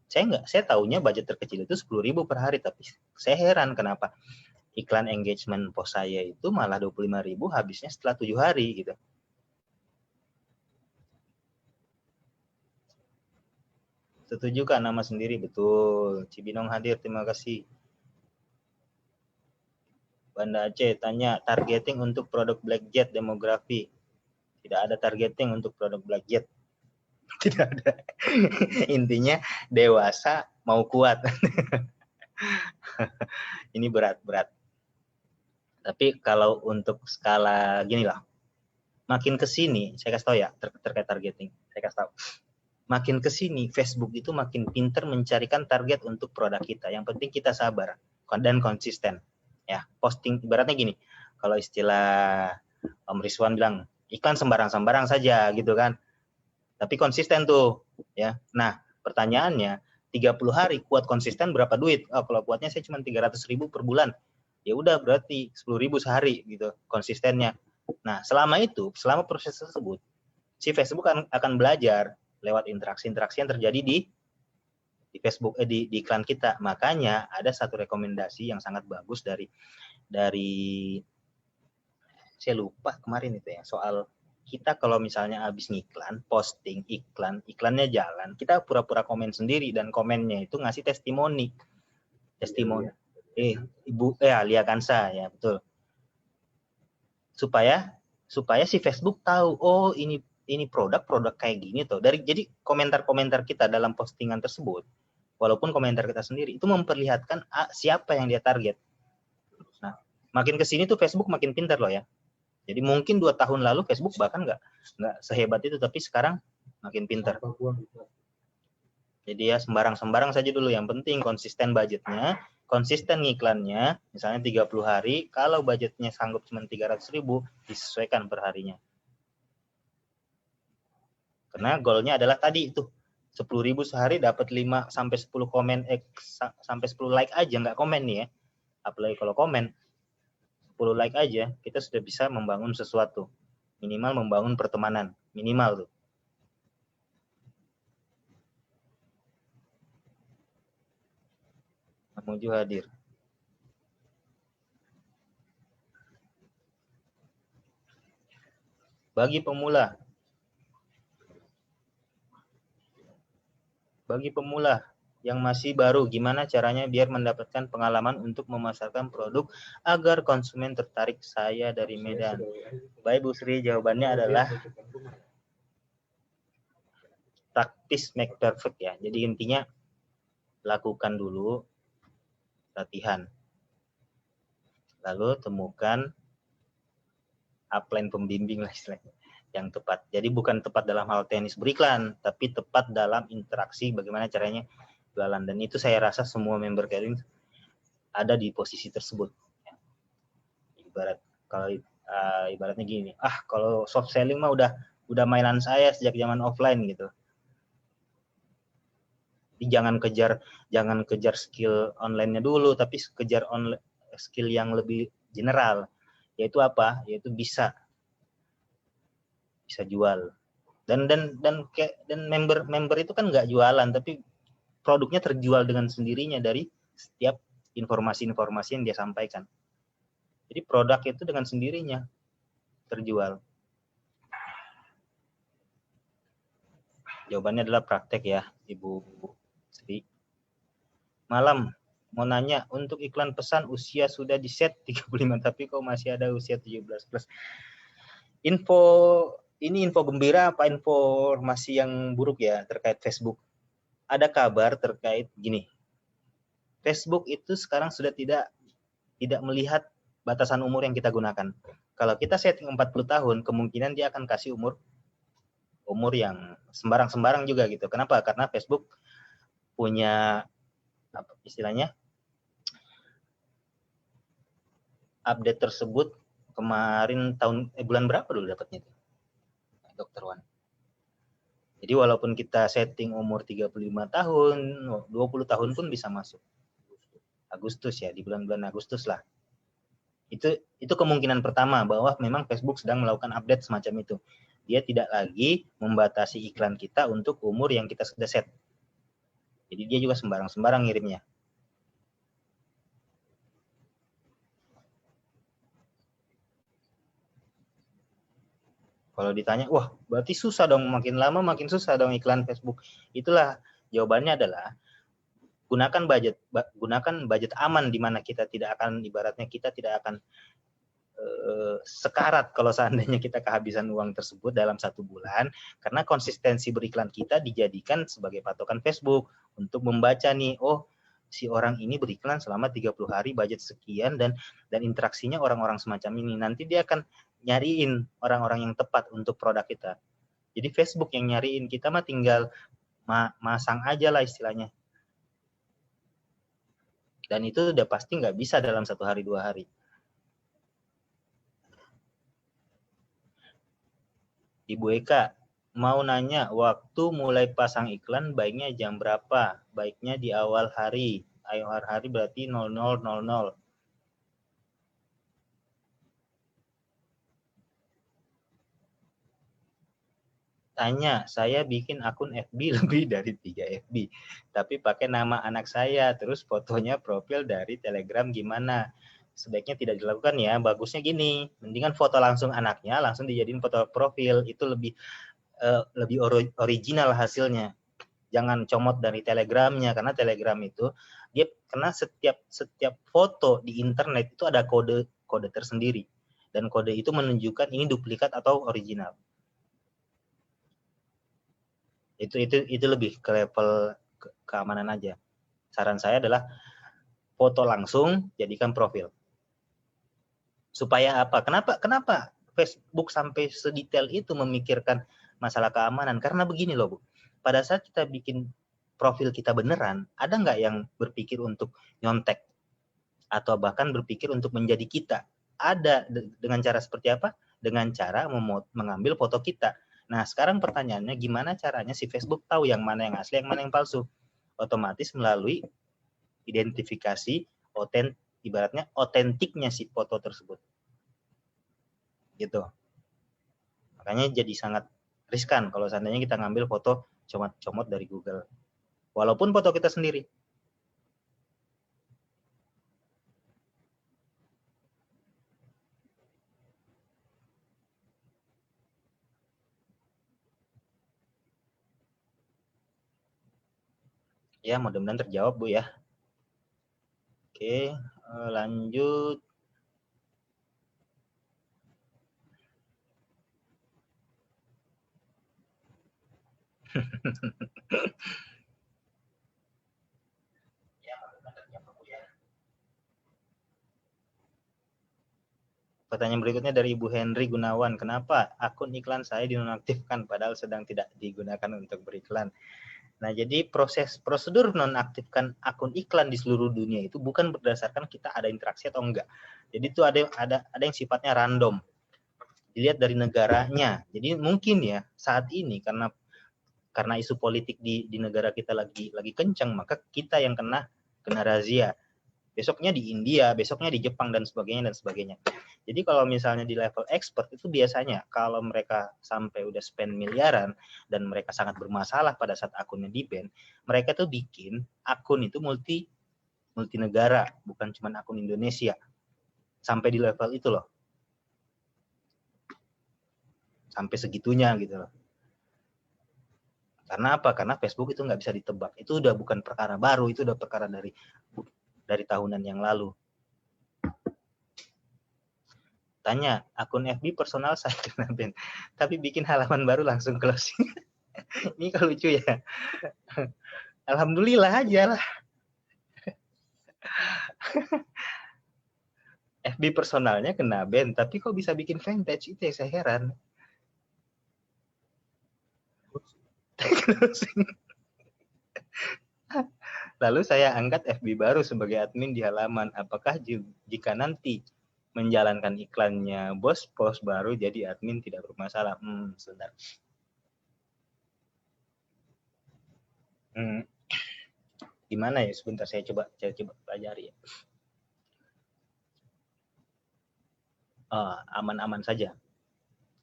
Saya tahunya budget terkecil itu 10.000 per hari, tapi saya heran kenapa iklan engagement post saya itu malah 25.000 habisnya setelah 7 hari gitu. Setuju kan nama sendiri? Betul. Cibinong hadir, terima kasih. Banda Aceh tanya, targeting untuk produk Black Jet demografi. Tidak ada targeting untuk produk Black Jet. Tidak ada. Intinya dewasa mau kuat. Ini berat. Tapi kalau untuk skala gini lah, makin ke sini, saya kasih tahu ya terkait targeting. Saya kasih tahu. Makin ke sini, Facebook itu makin pinter mencarikan target untuk produk kita. Yang penting kita sabar dan konsisten. Ya, posting ibaratnya gini. Kalau istilah Om Rizwan bilang, iklan sembarang-sembarang saja gitu kan. Tapi konsisten tuh, ya. Nah, pertanyaannya 30 hari kuat konsisten berapa duit? Oh, kalau kuatnya saya cuma 300.000 per bulan. Ya udah berarti 10.000 sehari gitu konsistennya. Nah, selama proses tersebut, si Facebook akan belajar lewat interaksi-interaksi yang terjadi di Facebook di iklan kita. Makanya ada satu rekomendasi yang sangat bagus dari saya lupa kemarin itu ya, soal kita kalau misalnya habis ngiklan, posting iklannya jalan, kita pura-pura komen sendiri dan komennya itu ngasih testimoni. Ibu Alia Kansa ya, betul. Supaya si Facebook tahu, oh ini produk kayak gini tuh. Jadi komentar-komentar kita dalam postingan tersebut, walaupun komentar kita sendiri, itu memperlihatkan siapa yang dia target. Nah, makin kesini tuh Facebook makin pintar loh ya. Jadi mungkin 2 tahun lalu Facebook bahkan nggak sehebat itu, tapi sekarang makin pintar. Jadi ya sembarang saja dulu, yang penting konsisten budgetnya, konsisten ngiklannya, misalnya 30 hari, kalau budgetnya sanggup cuma 300.000, disesuaikan per harinya. Karena goalnya adalah tadi itu, 10.000 sehari dapat 5 sampai 10 komen, sampai 10 like aja, nggak komen nih ya. Apalagi kalau komen, 10 like aja, kita sudah bisa membangun sesuatu. Minimal membangun pertemanan, minimal tuh. Menuju hadir. Bagi pemula yang masih baru, gimana caranya biar mendapatkan pengalaman untuk memasarkan produk agar konsumen tertarik? Saya dari Medan. Baik Bu Sri, jawabannya adalah practice make perfect ya. Jadi intinya lakukan dulu latihan. Lalu temukan upline pembimbing lah istilahnya yang tepat. Jadi bukan tepat dalam hal teknis beriklan, tapi tepat dalam interaksi bagaimana caranya jualan. Dan itu saya rasa semua member Kering ada di posisi tersebut. Ibaratnya gini, kalau soft selling mah udah mainan saya sejak zaman offline gitu. Jadi jangan kejar skill online-nya dulu, tapi kejar skill yang lebih general. Yaitu apa? Yaitu bisa jual, Dan member itu kan nggak jualan, tapi produknya terjual dengan sendirinya dari setiap informasi-informasi yang dia sampaikan. Jadi produk itu dengan sendirinya terjual. Jawabannya adalah praktek ya, Ibu Sri. Malam, mau nanya, untuk iklan pesan usia sudah di set 35, tapi kok masih ada usia 17 plus. Ini info gembira apa informasi yang buruk ya terkait Facebook? Ada kabar terkait gini. Facebook itu sekarang sudah tidak melihat batasan umur yang kita gunakan. Kalau kita setting 40 tahun, kemungkinan dia akan kasih umur yang sembarang-sembarang juga gitu. Kenapa? Karena Facebook punya apa istilahnya, update tersebut kemarin bulan berapa dulu dapatnya itu, Dr. Wan? Jadi walaupun kita setting umur 35 tahun, 20 tahun pun bisa masuk. Agustus ya, di bulan-bulan Agustus lah. Itu kemungkinan pertama bahwa memang Facebook sedang melakukan update semacam itu. Dia tidak lagi membatasi iklan kita untuk umur yang kita sudah set. Jadi dia juga sembarang-sembarang ngirimnya. Kalau ditanya, wah berarti susah dong, makin lama makin susah dong iklan Facebook. Itulah jawabannya adalah gunakan budget aman, di mana kita tidak akan, ibaratnya kita tidak akan sekarat kalau seandainya kita kehabisan uang tersebut dalam 1 bulan, karena konsistensi beriklan kita dijadikan sebagai patokan Facebook untuk membaca nih, oh si orang ini beriklan selama 30 hari, budget sekian, dan interaksinya orang-orang semacam ini. Nanti dia akan nyariin orang-orang yang tepat untuk produk kita. Jadi Facebook yang nyariin, kita mah tinggal masang aja lah istilahnya. Dan itu udah pasti nggak bisa dalam 1 hari 2 hari. Ibu Eka, mau nanya, waktu mulai pasang iklan baiknya jam berapa? Baiknya di awal hari. Awal hari berarti 00.00. Tanya, saya bikin akun FB lebih dari 3 FB, tapi pakai nama anak saya, terus fotonya profil dari Telegram, gimana? Sebaiknya tidak dilakukan ya. Bagusnya gini, mendingan foto langsung anaknya, langsung dijadiin foto profil, itu lebih original hasilnya. Jangan comot dari Telegramnya, karena Telegram itu dia, karena setiap foto di internet itu ada kode tersendiri, dan kode itu menunjukkan ini duplikat atau original. Itu lebih ke level keamanan aja. Saran saya adalah foto langsung, jadikan profil. Supaya apa? Kenapa Facebook sampai sedetail itu memikirkan masalah keamanan? Karena begini loh, Bu. Pada saat kita bikin profil kita beneran, ada nggak yang berpikir untuk nyontek? Atau bahkan berpikir untuk menjadi kita? Ada. Dengan cara seperti apa? Dengan cara mengambil foto kita. Nah, sekarang pertanyaannya, gimana caranya si Facebook tahu yang mana yang asli, yang mana yang palsu? Otomatis melalui identifikasi ibaratnya otentiknya si foto tersebut. Gitu. Makanya jadi sangat riskan kalau seandainya kita ngambil foto comot-comot dari Google. Walaupun foto kita sendiri. Ya, mudah-mudahan terjawab, Bu ya. Oke, lanjut. Pertanyaan berikutnya dari Ibu Henry Gunawan. Kenapa akun iklan saya dinonaktifkan padahal sedang tidak digunakan untuk beriklan? Nah, jadi prosedur nonaktifkan akun iklan di seluruh dunia itu bukan berdasarkan kita ada interaksi atau enggak. Jadi itu ada yang sifatnya random. Dilihat dari negaranya. Jadi mungkin ya saat ini karena isu politik di negara kita lagi kencang, maka kita yang kena razia. Besoknya di India, besoknya di Jepang dan sebagainya. Jadi kalau misalnya di level expert itu biasanya kalau mereka sampai udah spend miliaran dan mereka sangat bermasalah pada saat akunnya di-ban, mereka tuh bikin akun itu multi negara, bukan cuma akun Indonesia. Sampai di level itu loh. Sampai segitunya gitu loh. Karena apa? Karena Facebook itu nggak bisa ditebak. Itu udah bukan perkara baru, itu udah perkara dari tahunan yang lalu. Tanya, akun FB personal saya kena ban, tapi bikin halaman baru langsung closing. Ini kalau lucu ya. Alhamdulillah aja lah. FB personalnya kena ban, tapi kok bisa bikin fanpage, itu yang saya heran. Lalu saya angkat FB baru sebagai admin di halaman. Apakah jika nanti menjalankan iklannya bos post baru jadi admin tidak bermasalah? Sebentar. Gimana ya? Sebentar saya coba pelajari ya. Aman-aman saja.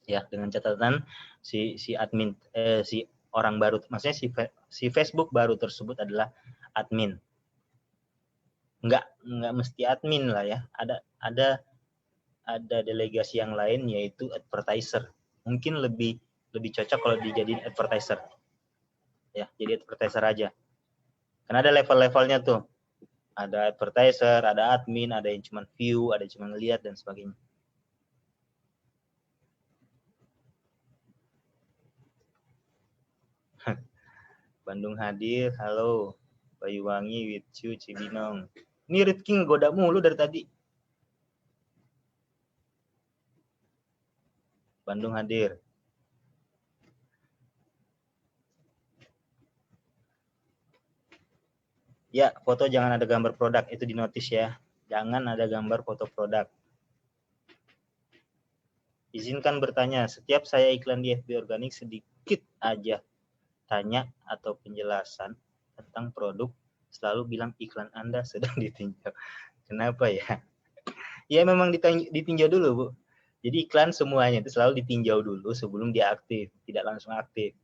Ya, dengan catatan si admin si orang baru, maksudnya si Facebook baru tersebut adalah admin. Nggak mesti admin lah ya. Ada delegasi yang lain yaitu advertiser. Mungkin lebih cocok kalau dijadiin advertiser. Ya, jadi advertiser aja. Karena ada level-levelnya tuh. Ada advertiser, ada admin, ada yang cuma view, ada yang cuma ngeliat dan sebagainya. Bandung hadir, halo. Bayuwangi, Witchu, Cibinong. Ini Ritki ngegoda mulu dari tadi. Bandung hadir. Ya, foto jangan ada gambar produk, itu di notice ya. Jangan ada gambar foto produk. Izinkan bertanya, setiap saya iklan di FB Organik sedikit aja tanya atau penjelasan tentang produk, selalu bilang iklan Anda sedang ditinjau. Kenapa ya? Ya memang ditinjau dulu, Bu. Jadi iklan semuanya itu selalu ditinjau dulu sebelum dia aktif, tidak langsung aktif.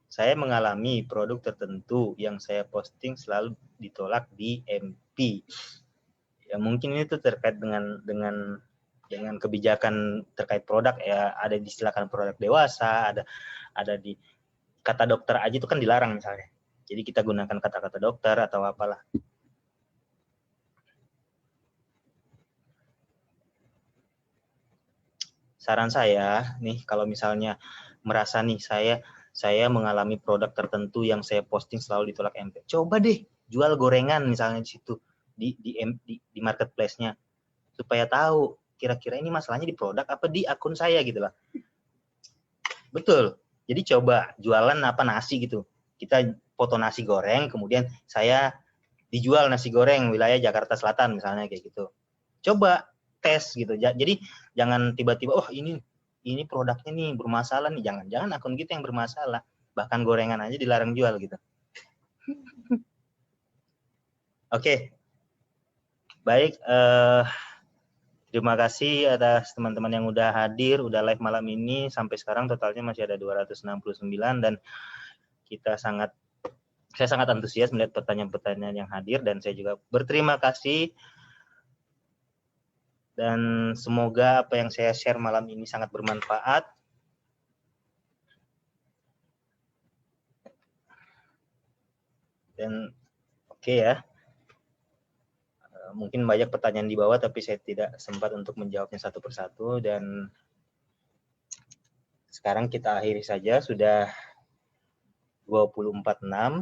Saya mengalami produk tertentu yang saya posting selalu ditolak di MP. Ya mungkin itu terkait dengan kebijakan terkait produk ya, ada disilakan produk dewasa, ada di kata dokter aja itu kan dilarang misalnya. Jadi kita gunakan kata-kata dokter atau apalah. Saran saya nih, kalau misalnya merasa nih saya mengalami produk tertentu yang saya posting selalu ditolak MP, coba deh jual gorengan misalnya di situ di marketplace-nya, supaya tahu kira-kira ini masalahnya di produk apa di akun saya gitu lah. Betul. Jadi coba jualan apa nasi gitu. Kita foto nasi goreng, kemudian saya dijual nasi goreng wilayah Jakarta Selatan misalnya kayak gitu. Coba tes gitu. Jadi jangan tiba-tiba oh ini produknya nih bermasalah nih, jangan akun kita yang bermasalah, bahkan gorengan aja dilarang jual gitu. Oke. Baik, terima kasih atas teman-teman yang udah hadir, udah live malam ini. Sampai sekarang totalnya masih ada 269 dan saya sangat antusias melihat pertanyaan-pertanyaan yang hadir, dan saya juga berterima kasih. Dan semoga apa yang saya share malam ini sangat bermanfaat. Dan oke ya. Mungkin banyak pertanyaan di bawah, tapi saya tidak sempat untuk menjawabnya satu persatu. Dan sekarang kita akhiri saja, sudah 24:06.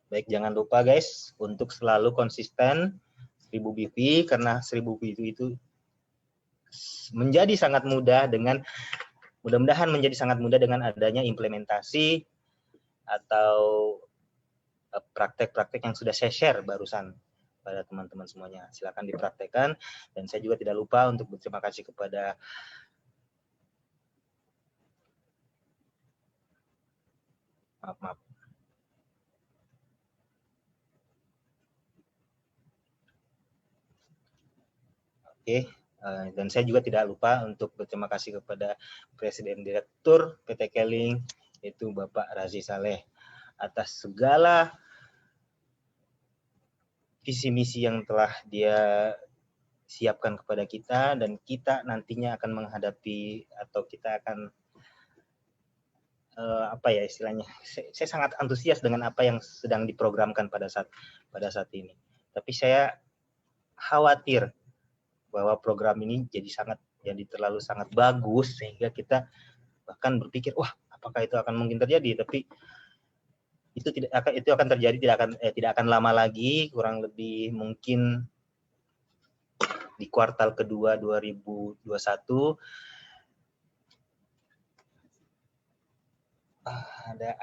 Baik, jangan lupa guys, untuk selalu konsisten 1000 BV, karena 1000 BV itu menjadi sangat mudah dengan mudah-mudahan menjadi sangat mudah dengan adanya implementasi atau praktek-praktek yang sudah saya share barusan pada teman-teman semuanya. Silakan dipraktekkan, dan saya juga tidak lupa untuk berterima kasih kepada Maaf. Oke, dan saya juga tidak lupa untuk berterima kasih kepada Presiden Direktur PT Keling, yaitu Bapak Razi Saleh, atas segala visi misi yang telah dia siapkan kepada kita, dan kita nantinya akan menghadapi atau kita akan apa ya istilahnya, saya sangat antusias dengan apa yang sedang diprogramkan pada saat ini. Tapi saya khawatir bahwa program ini jadi terlalu sangat bagus sehingga kita bahkan berpikir, wah, apakah itu akan mungkin terjadi? Tapi itu akan terjadi, tidak akan lama lagi, kurang lebih mungkin di kuartal kedua 2021.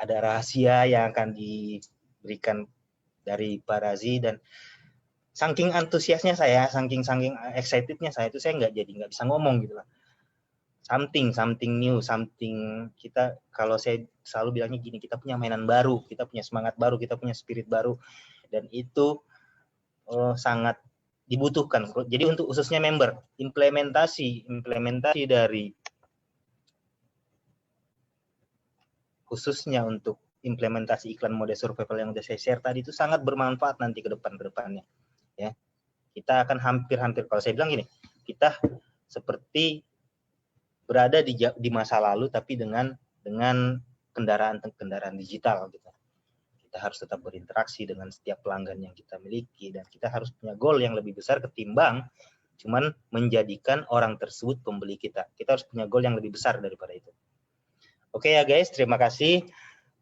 Ada rahasia yang akan diberikan dari Pak Razi, dan saking antusiasnya saya, saking excitednya saya nggak bisa ngomong gitu lah. Something new, kita, kalau saya selalu bilangnya gini, kita punya mainan baru, kita punya semangat baru, kita punya spirit baru, dan itu sangat dibutuhkan. Jadi untuk khususnya member, implementasi dari khususnya untuk implementasi iklan mode survival yang sudah saya share tadi itu sangat bermanfaat nanti ke depannya, ya. Kita akan hampir kalau saya bilang gini, kita seperti berada di masa lalu tapi dengan kendaraan digital gitu. Kita harus tetap berinteraksi dengan setiap pelanggan yang kita miliki, dan kita harus punya goal yang lebih besar ketimbang cuman menjadikan orang tersebut pembeli kita. Kita harus punya goal yang lebih besar daripada itu. Oke ya guys, terima kasih.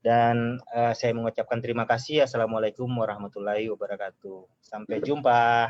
Dan saya mengucapkan terima kasih. Assalamualaikum warahmatullahi wabarakatuh. Sampai jumpa.